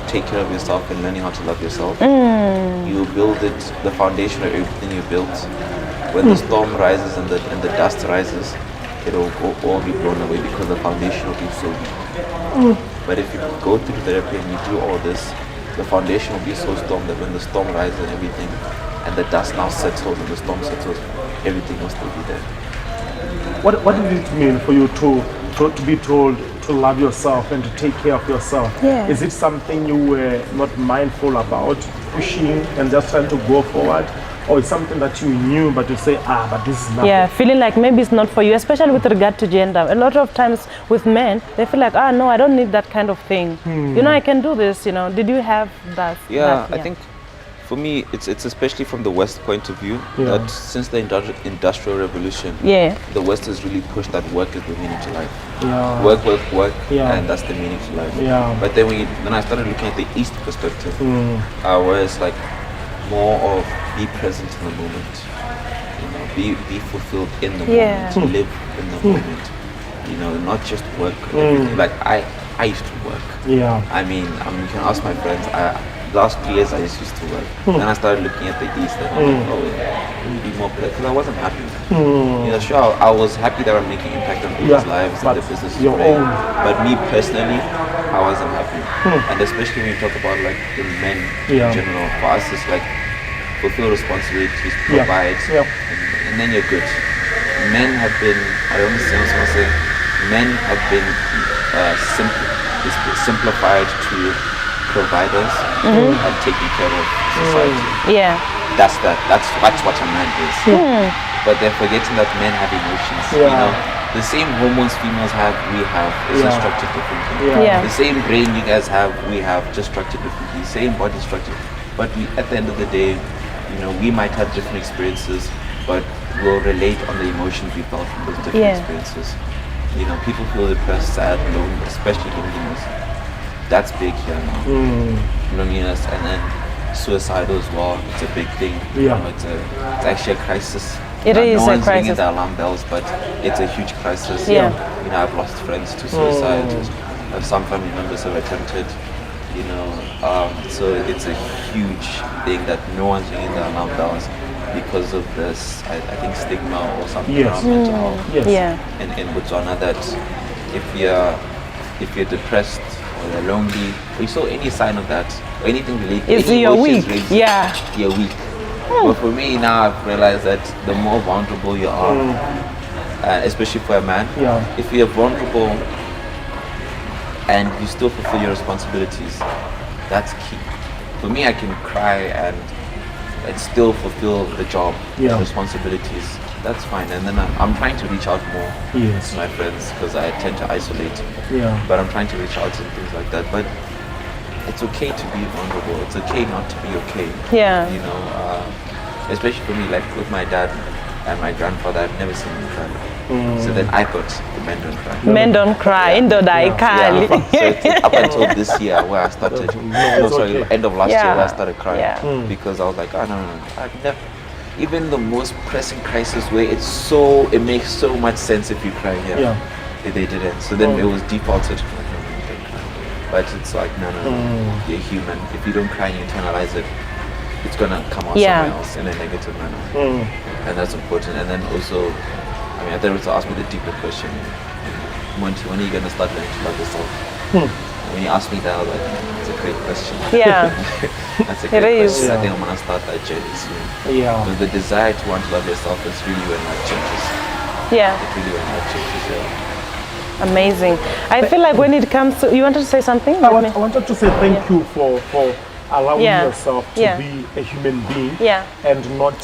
take care of yourself and learning how to love yourself, you build the foundation of everything you built. When the storm rises and the dust rises, it'll all be blown away because the foundation will be so weak. But if you go through therapy and you do all this, the foundation will be so strong that when the storm rises and everything, and the dust now settles and the storm settles, everything will still be there. What did it mean for you to be told to love yourself and to take care of yourself? Is it something you were not mindful about, pushing and just trying to go forward? Or it's something that you knew, but you say, but this is nothing? Feeling like maybe it's not for you, especially with regard to gender. A lot of times with men, they feel like, no, I don't need that kind of thing. I can do this, Did you have that? I think for me, it's especially from the West point of view, that since the Industrial Revolution, the West has really pushed that work is the meaning to life. Work, and that's the meaning to life. But then when I started looking at the East perspective, where it's like more of be present in the moment, be fulfilled in the moment, live in the moment, not just work. Like I used to work. Yeah. I mean, you can ask my friends. Last 3 years I just used to work. Then I started looking at the East and I'm like, oh, let me be more because I wasn't happy. You know, sure, I was happy that I'm making impact on people's lives and the business is great. But me personally, I wasn't happy. And especially when you talk about like the men in general, for us it's like fulfill responsibilities, provide, and then you're good. Men have been, I don't understand what I'm saying, men have been simplified to providers and taking care of society. That's what a man is. But they're forgetting that men have emotions. You know, the same hormones females have, we have, is just structured differently. The same brain you guys have, we have, just structured differently. Same body structure. But we, at the end of the day, you know, we might have different experiences, but we'll relate on the emotions we felt from those different experiences. You know, people feel depressed, sad, lonely, especially loneliness. That's big here now. Loneliness, and then suicidal as well. It's a big thing. You know, it's actually a crisis. It is no a one's ringing crisis. the alarm bells, but it's a huge crisis. You know, I've lost friends to suicide. Some family members have attempted. You know, so it's a huge thing that no one's ringing the alarm bells because of this, I think, stigma or something around mental health. In Botswana, that if you're depressed or you're lonely, or you saw any sign of that, or anything related, you're weak. You're weak. But for me now, I've realized that the more vulnerable you are, especially for a man, if you're vulnerable and you still fulfill your responsibilities, that's key. For me, I can cry and still fulfill the job, the responsibilities. That's fine. And then I'm trying to reach out more to my friends because I tend to isolate. But I'm trying to reach out and things like that. But it's okay to be vulnerable. It's okay not to be okay. You know, especially for me, like with my dad and my grandfather, I've never seen them cry. So then I thought the men don't cry. Men don't cry. So it's up until this year where I started. End of last year where I started crying because I was like, oh no, I've never. Even the most pressing crisis where it makes so much sense if you cry here. They didn't. So then it was defaulted. But it's like, no, you're human. If you don't cry and you internalize it, it's gonna come out somewhere else in a negative manner. And that's important. And then also, I mean, I thought to ask me the deeper question, Monti, when are you gonna start learning to love yourself? When you asked me that, I was like, it's a great question. That's a great question. I think I'm gonna start that journey soon. Because the desire to want to love yourself is really when life changes. It's really when life changes. Amazing. I feel like when it comes to, you wanted to say something? I wanted to say thank you for allowing yourself to be a human being and not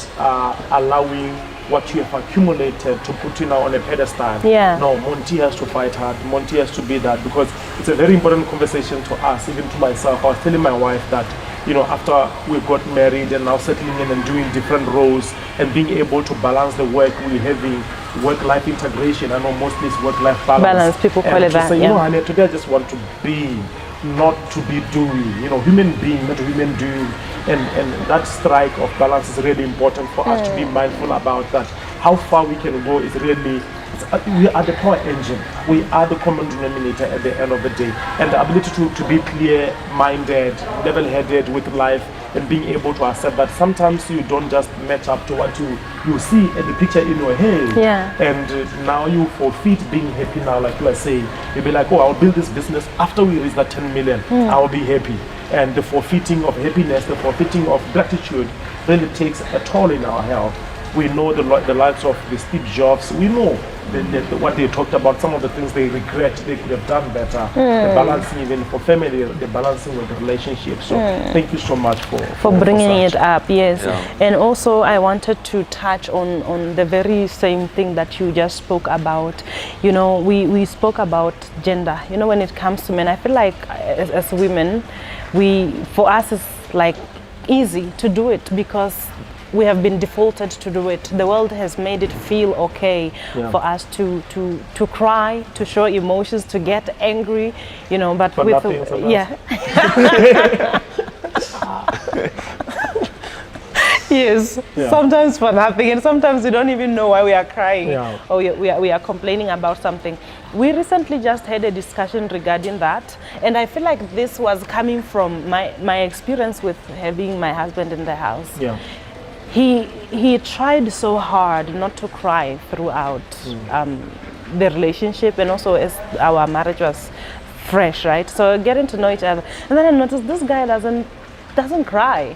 allowing what you have accumulated to put you now on a pedestal. No, Monti has to fight hard. Monti has to be that, because it's a very important conversation to us, even to myself. I was telling my wife that, you know, after we got married and now settling in and doing different roles and being able to balance the work we're having, work-life integration, I know mostly it's work-life balance. People call it that. Say, you know, honey, today I just want to be, not to be doing, you know, human being, not human doing. And that strike of balance is really important for us to be mindful about that. How far we can go is really, we are the power engine. We are the common denominator at the end of the day. And the ability to be clear-minded, level-headed with life, and being able to accept that sometimes you don't just match up to what you see in the picture in your head. And now you forfeit being happy now, like you are saying. You'll be like, oh, I'll build this business after we reach that 10 million. I'll be happy. And the forfeiting of happiness, the forfeiting of gratitude really takes a toll in our health. We know the likes of the Steve Jobs. We know what they talked about, some of the things they regret they could have done better. The balancing even for family, the balancing with the relationships. So thank you so much for bringing it up. And also I wanted to touch on the very same thing that you just spoke about. You know, we spoke about gender. You know, when it comes to men, I feel like as women, for us it's like easy to do it because we have been defaulted to do it. The world has made it feel okay for us to cry, to show emotions, to get angry, you know, but with Yes, sometimes for nothing, and sometimes we don't even know why we are crying or we are complaining about something. We recently just had a discussion regarding that, and I feel like this was coming from my experience with having my husband in the house. Yeah. He tried so hard not to cry throughout the relationship, and also as our marriage was fresh, right? So getting to know each other, and then I noticed this guy doesn't cry.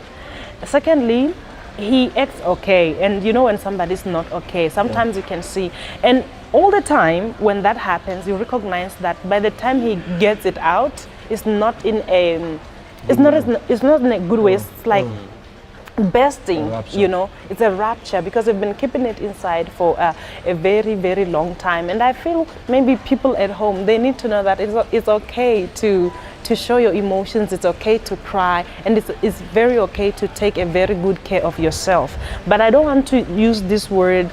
Secondly, he acts okay, and you know when somebody's not okay, sometimes you can see, and all the time when that happens, you recognize that by the time he gets it out, it's not in a good way. It's like bursting, you know, it's a rupture, because we've been keeping it inside for a very, very long time. And I feel maybe people at home, they need to know that it's okay to show your emotions, it's okay to cry, and it's very okay to take a very good care of yourself. But I don't want to use this word,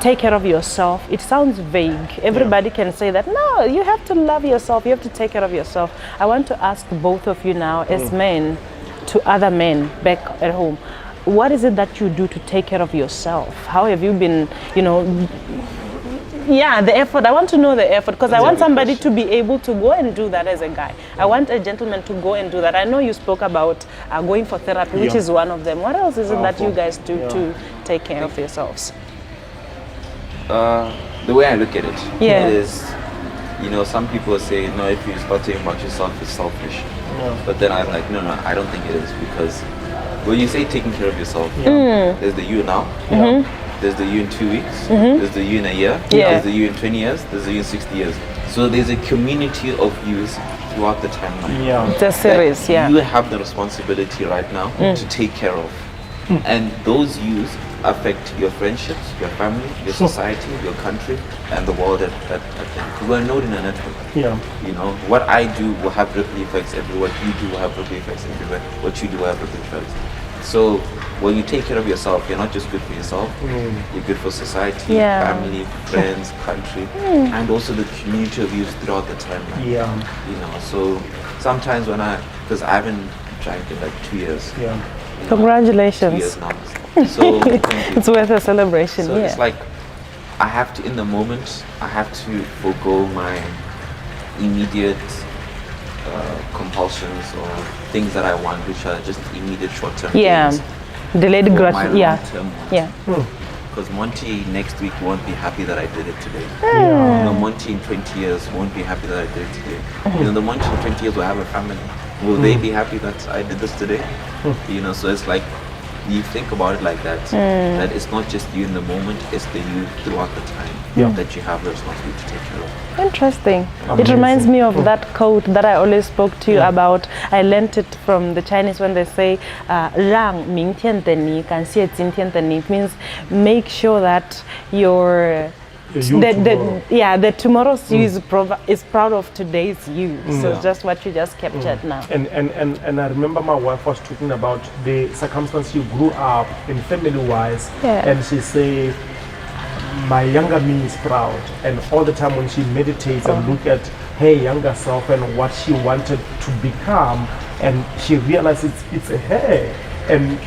take care of yourself. It sounds vague. Everybody can say that. No, you have to love yourself, you have to take care of yourself. I want to ask both of you now, as men to other men back at home, what is it that you do to take care of yourself? How have you been, you know, the effort. I want to know the effort, because I want somebody to be able to go and do that as a guy. I want a gentleman to go and do that. I know you spoke about going for therapy, which is one of them. What else is it that you guys do to take care of yourselves? The way I look at it is, you know, some people say, no, if you start talking about yourself, it's selfish. But then I'm like, no, I don't think it is, because when you say taking care of yourself, there's the you now, there's the you in 2 weeks, there's the you in a year, there's the you in 20 years, there's the you in 60 years. So there's a community of yous throughout the timeline. It's a series, You have the responsibility right now to take care of. And those yous affect your friendships, your family, your society, your country, and the world at we're a node in a network. You know, what I do will have ripple effects everywhere. What you do will have ripple effects everywhere. What you do will have ripple effects. So when you take care of yourself, you're not just good for yourself, you're good for society, family, friends, country, and also the community of youth throughout the timeline. You know, so sometimes because I've been trying to like 2 years. Congratulations. 2 years now. So it's worth a celebration. So it's like I have to, in the moment, I have to forego my immediate compulsions or things that I want, which are just immediate short-term things. Delayed gratification. Because Monty next week won't be happy that I did it today. You know, Monty in 20 years won't be happy that I did it today. You know, the Monty in 20 years will have a family. Will they be happy that I did this today? You know, so it's like, you think about it like that, that it's not just you in the moment, it's the you throughout the time that you have the responsibility to take care of. Interesting. It reminds me of that quote that I always spoke to you about. I learned it from the Chinese when they say, 让明天的你感谢今天的你. It means make sure that the tomorrow's you is proud of today's you. So it's just what you just captured now. And I remember my wife was talking about the circumstance you grew up in family-wise, and she said, my younger me is proud, and all the time when she meditates and look at her younger self and what she wanted to become, and she realized it's a her. And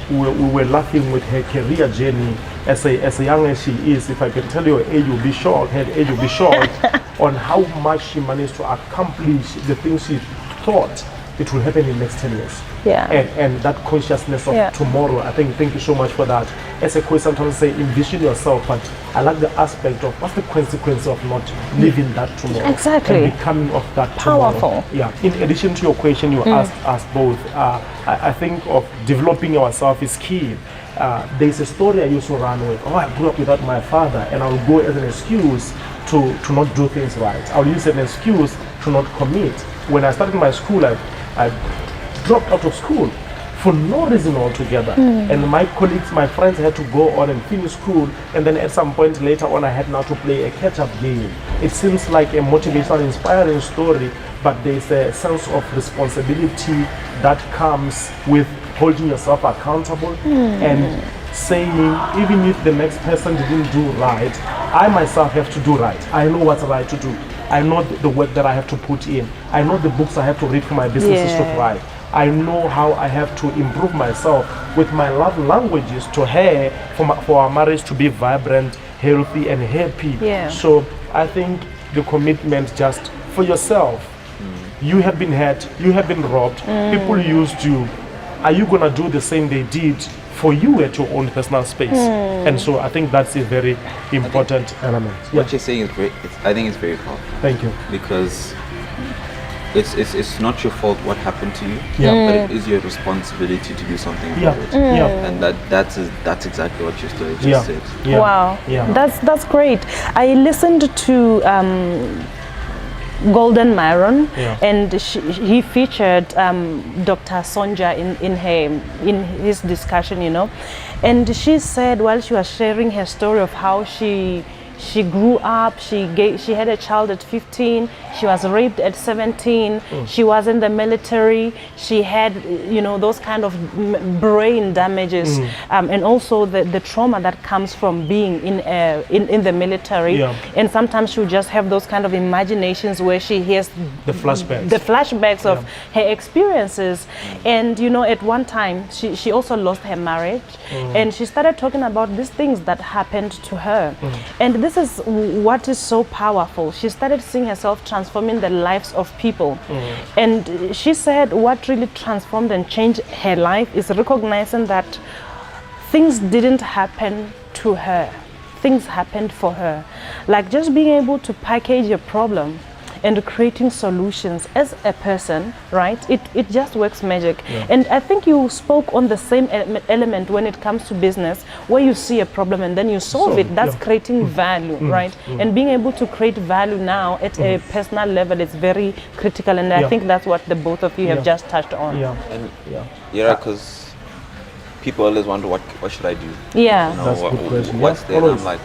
we were laughing with her career journey as young as she is. If I can tell you her age, you'll be shocked. Her age, you'll be shocked on how much she managed to accomplish the things she thought it will happen in the next 10 years. And that consciousness of tomorrow. I think, thank you so much for that. As a question, sometimes say envision yourself, but I like the aspect of what's the consequence of not living that tomorrow. Exactly. And becoming of that powerful. Tomorrow. In addition to your question, you asked us both. I think of developing yourself is key. There's a story I used to run with. I grew up without my father, and I'll go as an excuse to not do things right. I'll use an excuse to not commit. When I started my school, I dropped out of school for no reason altogether. And my colleagues, my friends had to go on and finish school, and then at some point later on I had now to play a catch-up game. It seems like a motivational, inspiring story, but there's a sense of responsibility that comes with holding yourself accountable and saying, even if the next person didn't do right, I myself have to do right. I know what's right to do. I know the work that I have to put in. I know the books I have to read for my businesses to thrive. I know how I have to improve myself with my love languages to her for our marriage to be vibrant, healthy, and happy. Yeah. So I think the commitment just for yourself. You have been hurt, you have been robbed, people used you. Are you gonna do the same they did for you at your own personal space? And so I think that's a very important element. What you're saying is I think it's very powerful. Thank you. Because it's not your fault what happened to you, but it is your responsibility to do something about it. And that's exactly what your story just said. Wow, that's great. I listened to Golden Myron, and he featured Dr. Sonja in his discussion, and she said while she was sharing her story of how she grew up, she had a child at 15, she was raped at 17, she was in the military, she had those kind of brain damages, and also the trauma that comes from being in the military, and sometimes she would just have those kind of imaginations where she hears the flashbacks of her experiences, and at one time she also lost her marriage, and she started talking about these things that happened to her, and this is what is so powerful. She started seeing herself transforming the lives of people, and she said what really transformed and changed her life is recognizing that things didn't happen to her, things happened for her. Like just being able to package your problem and creating solutions as a person, right? It just works magic. And I think you spoke on the same element when it comes to business, where you see a problem and then you solve it. That's creating value, right? And being able to create value now at a personal level is very critical, and I think that's what the both of you have just touched on. Because people always wonder what should I do? That's a good question. What's there? I'm like,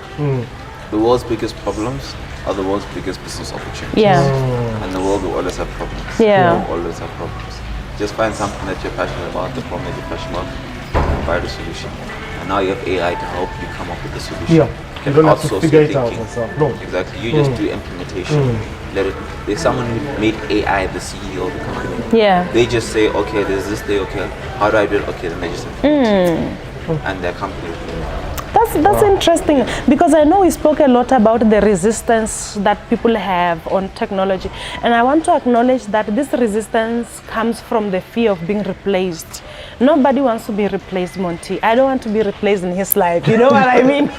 the world's biggest problems are the world's biggest business opportunities. And the world will always have problems. The world will always have problems. Just find something that you're passionate about, the problem that you're passionate about, and find a solution. And now you have AI to help you come up with the solution. You don't have to figure it out yourself. No. Exactly. You just do implementation. There's someone who made AI the CEO of the company. They just say, okay, there's this day, okay, how do I do it? Okay, then they just implement. And their company will do it. That's interesting, because I know we spoke a lot about the resistance that people have on technology, and I want to acknowledge that this resistance comes from the fear of being replaced. Nobody wants to be replaced, Monty. I don't want to be replaced in his life. You know what I mean?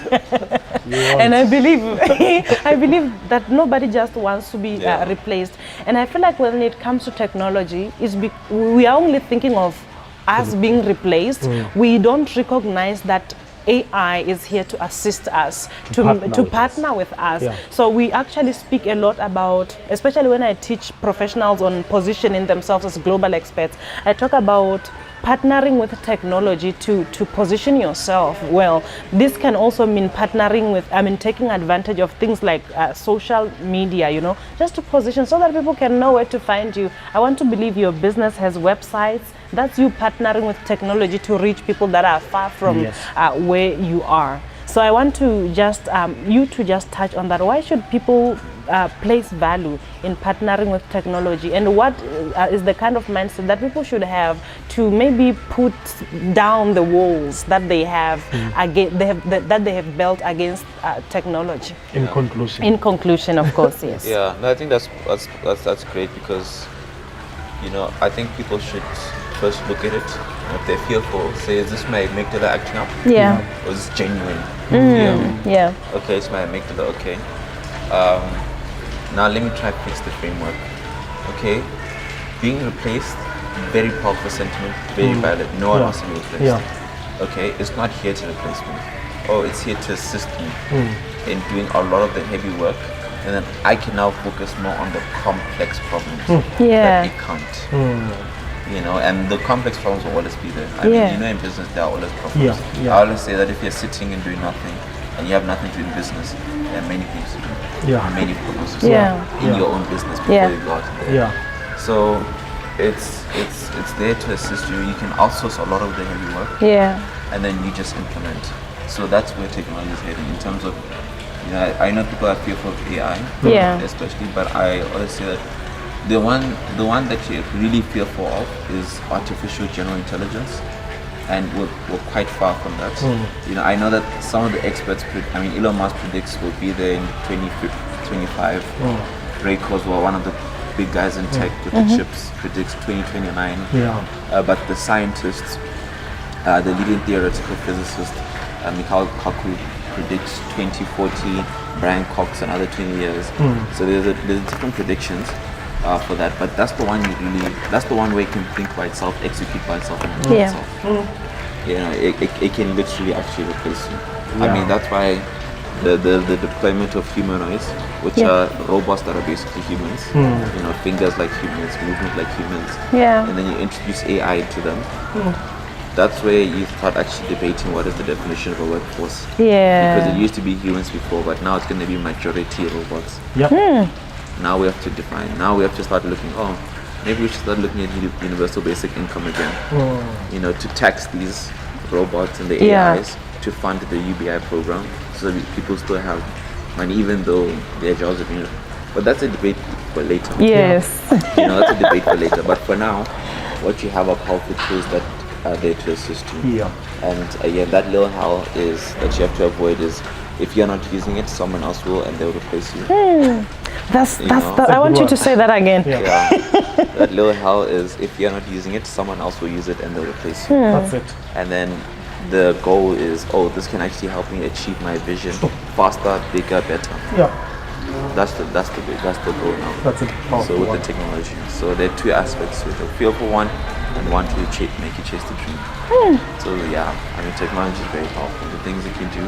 And I believe that nobody just wants to be replaced. And I feel like when it comes to technology, we are only thinking of us being replaced. We don't recognize that AI is here to assist us, to partner with us. So we actually speak a lot about, especially when I teach professionals on positioning themselves as global experts, I talk about partnering with technology to position yourself well. This can also mean partnering with, taking advantage of things like social media, just to position so that people can know where to find you. I want to believe your business has websites. That's you partnering with technology to reach people that are far from where you are. So I want to just you to just touch on that. Why should people place value in partnering with technology, and what is the kind of mindset that people should have to maybe put down the walls that they have that they have built against technology? In conclusion, of course, yes. I think that's great, because I think people should first look at it. If they're fearful, say, is this my amygdala acting up? Or is this genuine? Okay, it's my amygdala, okay. Now let me try to fix the framework. Okay, being replaced, very powerful sentiment, very valid. No one wants to be replaced. Okay, it's not here to replace me. It's here to assist me in doing a lot of the heavy work, and then I can now focus more on the complex problems that it can't. And the complex problems will always be there. I mean, in business there are always problems. I always say that if you're sitting and doing nothing, and you have nothing to do in business, there are many things to do. Many problems to solve in your own business before you go out there. So it's there to assist you. You can outsource a lot of the heavy work. And then you just implement. So that's where technology is heading in terms of, I know people are fearful of AI, especially, but I always say that The one that you're really fearful of is artificial general intelligence, and we're quite far from that. You know, I know that some of the experts, Elon Musk predicts we'll be there in 2025. Ray Kurzweil, one of the big guys in tech with the chips, predicts 2029. But the scientists, the leading theoretical physicist, Mikhail Kaku, predicts 2040. Brian Cox another 20 years. So there's different predictions for that, but that's the one that's the one where it can think by itself, execute by itself, and by itself. You know, it can literally actually replace you. I mean, that's why the deployment of humanoids, which are robots that are basically humans, you know, fingers like humans, movement like humans, and then you introduce AI to them. That's where you start actually debating what is the definition of a workforce. Because it used to be humans before, but now it's going to be majority robots. Now we have to define. Now we have to start looking. Maybe we should start looking at universal basic income again. You know, to tax these robots and the AIs to fund the UBI program, so that people still have money, even though their jobs are being. But that's a debate for later. You know, that's a debate for later. But for now, what you have are powerful tools that are there to assist you. And again, that little hell is that you have to avoid is if you're not using it, someone else will, and they'll replace you. I want you to say that again. That little hell is if you're not using it, someone else will use it and they'll replace you. That's it. And then the goal is, this can actually help me achieve my vision faster, bigger, better. That's the goal now. That's it. So with the technology. So there are two aspects to it. A fearful one and one to make you chase the dream. So technology is very powerful. The things it can do.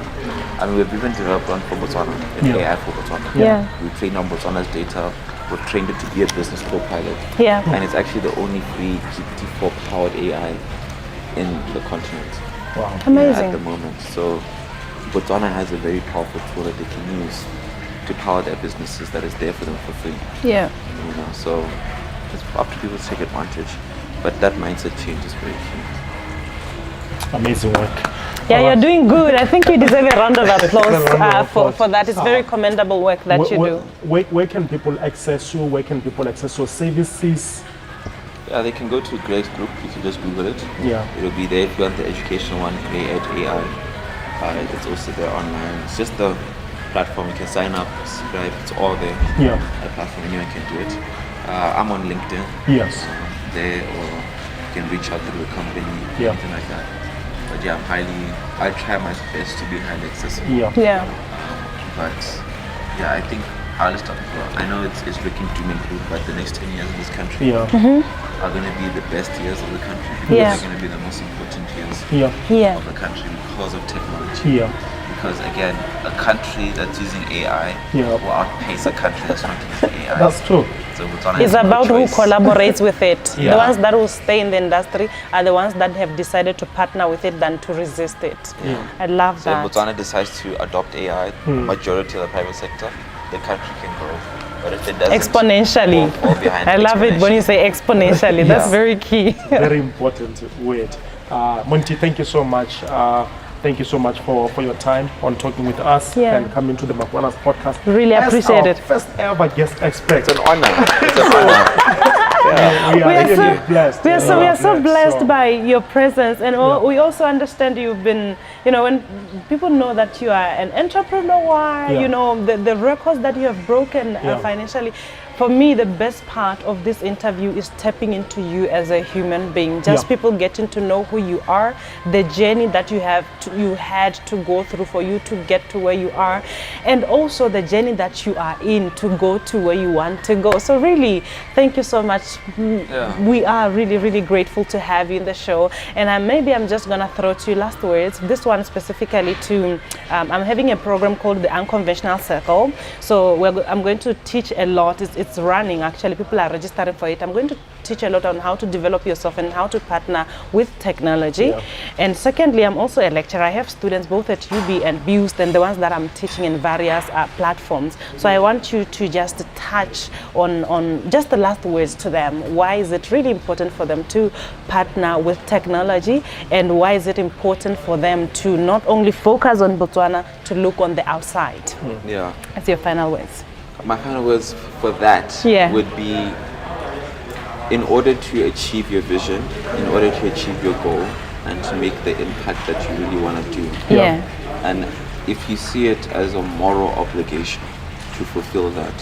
We've even developed one for Botswana, an AI for Botswana. We trained on Botswana's data. We've trained it to be a business co-pilot. And it's actually the only free GPT-4 powered AI in the continent. Amazing. At the moment. So Botswana has a very powerful tool that they can use to power their businesses that is there for them for free. You know, so it's up to people to take advantage. But that mindset change is very key. Amazing work. You're doing good. I think you deserve a round of applause for that. It's very commendable work that you do. Where can people access you? Where can people access your services? They can go to GreyX Group. You can just Google it. It'll be there. If you want the educational one, GreyX.AI. It's also there online. It's just the platform. You can sign up, subscribe. It's all there. The platform, anyone can do it. I'm on LinkedIn. There, or you can reach out to the company, anything like that. But I try my best to be highly accessible. But I think I'll start. I know it's looking doom and gloom, but the next 10 years in this country are going to be the best years of the country. They're going to be the most important years of the country because of technology. Because again, a country that's using AI will outpace a country that's not using AI. That's true. So it's about who collaborates with it. The ones that will stay in the industry are the ones that have decided to partner with it than to resist it. I love that. So if Botswana decides to adopt AI, majority of the private sector, the country can grow. But if it doesn't, exponentially. I love it when you say exponentially. That's very key. Very important word. Monti, thank you so much. Thank you so much for your time on talking with us and coming to the Makwanas Podcast. Really appreciate it. First ever guest expert. It's an honor. It's an honor. We are blessed. We are so blessed by your presence, and we also understand you've been, when people know that you are an entrepreneur, the records that you have broken financially. For me, the best part of this interview is tapping into you as a human being. Just people getting to know who you are, the journey that you had to go through for you to get to where you are, and also the journey that you are in to go to where you want to go. So really, thank you so much. We are really, really grateful to have you in the show. And I'm just gonna throw to you last words. This one specifically to, I'm having a program called the Unconventional Circle. So I'm going to teach a lot. It's running actually. People are registering for it. I'm going to teach a lot on how to develop yourself and how to partner with technology. And secondly, I'm also a lecturer. I have students both at UB and BUST and the ones that I'm teaching in various platforms. So I want you to just touch on just the last words to them. Why is it really important for them to partner with technology, and why is it important for them to not only focus on Botswana, to look on the outside? That's your final words. My final words for that would be in order to achieve your vision, in order to achieve your goal, and to make the impact that you really want to do. Yeah. And if you see it as a moral obligation to fulfill that,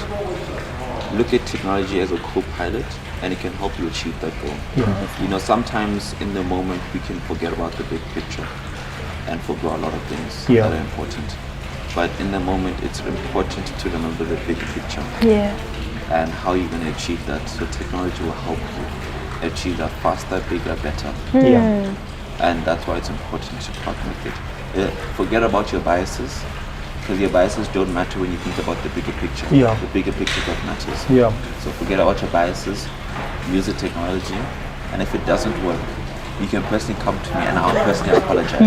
look at technology as a co-pilot, and it can help you achieve that goal. You know, sometimes in the moment we can forget about the big picture and forget a lot of things that are important. But in the moment, it's important to remember the big picture and how you're going to achieve that. So technology will help you achieve that faster, bigger, better. And that's why it's important to partner with it. Forget about your biases, because your biases don't matter when you think about the bigger picture. The bigger picture that matters. So forget about your biases, use the technology, and if it doesn't work, you can personally come to me and I'll personally apologize.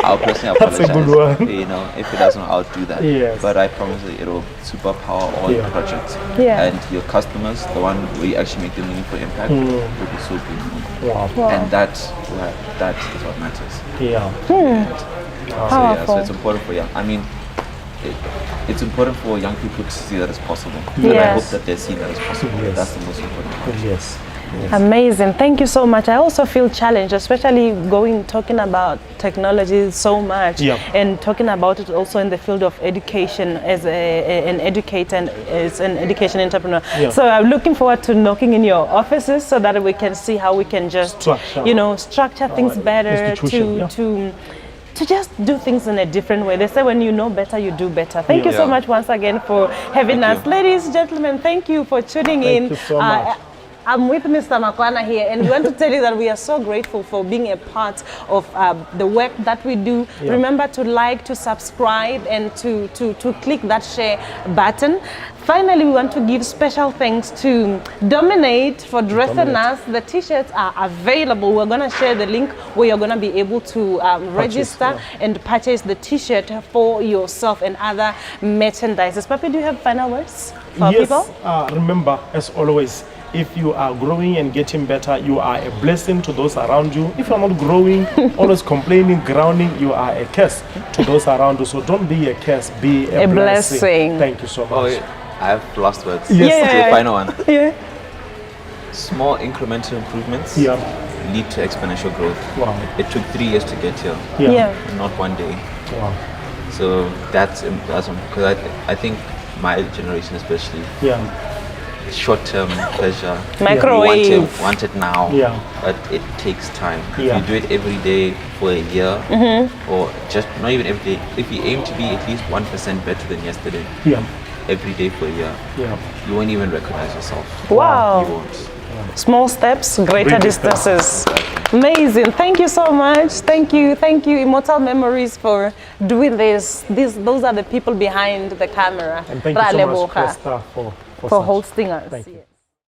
I'll personally apologize. That's a good one. You know, if it doesn't, I'll do that. But I promise that it'll superpower all your projects. And your customers, the one where you actually make the meaningful impact, will be so beautiful. And that is what matters. So it's important for young. I mean, it's important for young people to see that it's possible. And I hope that they see that it's possible. That's the most important part. Amazing. Thank you so much. I also feel challenged, especially talking about technology so much and talking about it also in the field of education as an educator and as an education entrepreneur. So I'm looking forward to knocking in your offices so that we can see how we can just structure things better to just do things in a different way. They say when you know better, you do better. Thank you so much once again for having us. Ladies, gentlemen, thank you for tuning in. Thank you so much. I'm with Mr. Makwana here, and we want to tell you that we are so grateful for being a part of the work that we do. Remember to like, to subscribe, and to click that share button. Finally, we want to give special thanks to Dominate for dressing us. The t-shirts are available. We're going to share the link where you're going to be able to register and purchase the t-shirt for yourself and other merchandises. Papi, do you have final words for people? Remember, as always, if you are growing and getting better, you are a blessing to those around you. If you're not growing, always complaining, grounding, you are a curse to those around you. So don't be a curse, be a blessing. Thank you so much. I have last words. The final one. Small incremental improvements lead to exponential growth. It took 3 years to get here, not one day. So that's because I think my generation especially, short-term pleasure, microwave, want it now, but it takes time. If you do it every day for a year, or just not even every day, if you aim to be at least 1% better than yesterday, every day for a year, you won't even recognize yourself. You won't. Small steps, greater distances. Amazing. Thank you so much. Thank you, Immortal Memories, for doing this. Those are the people behind the camera. And thank you so much, Krista, for hosting us. Thank you.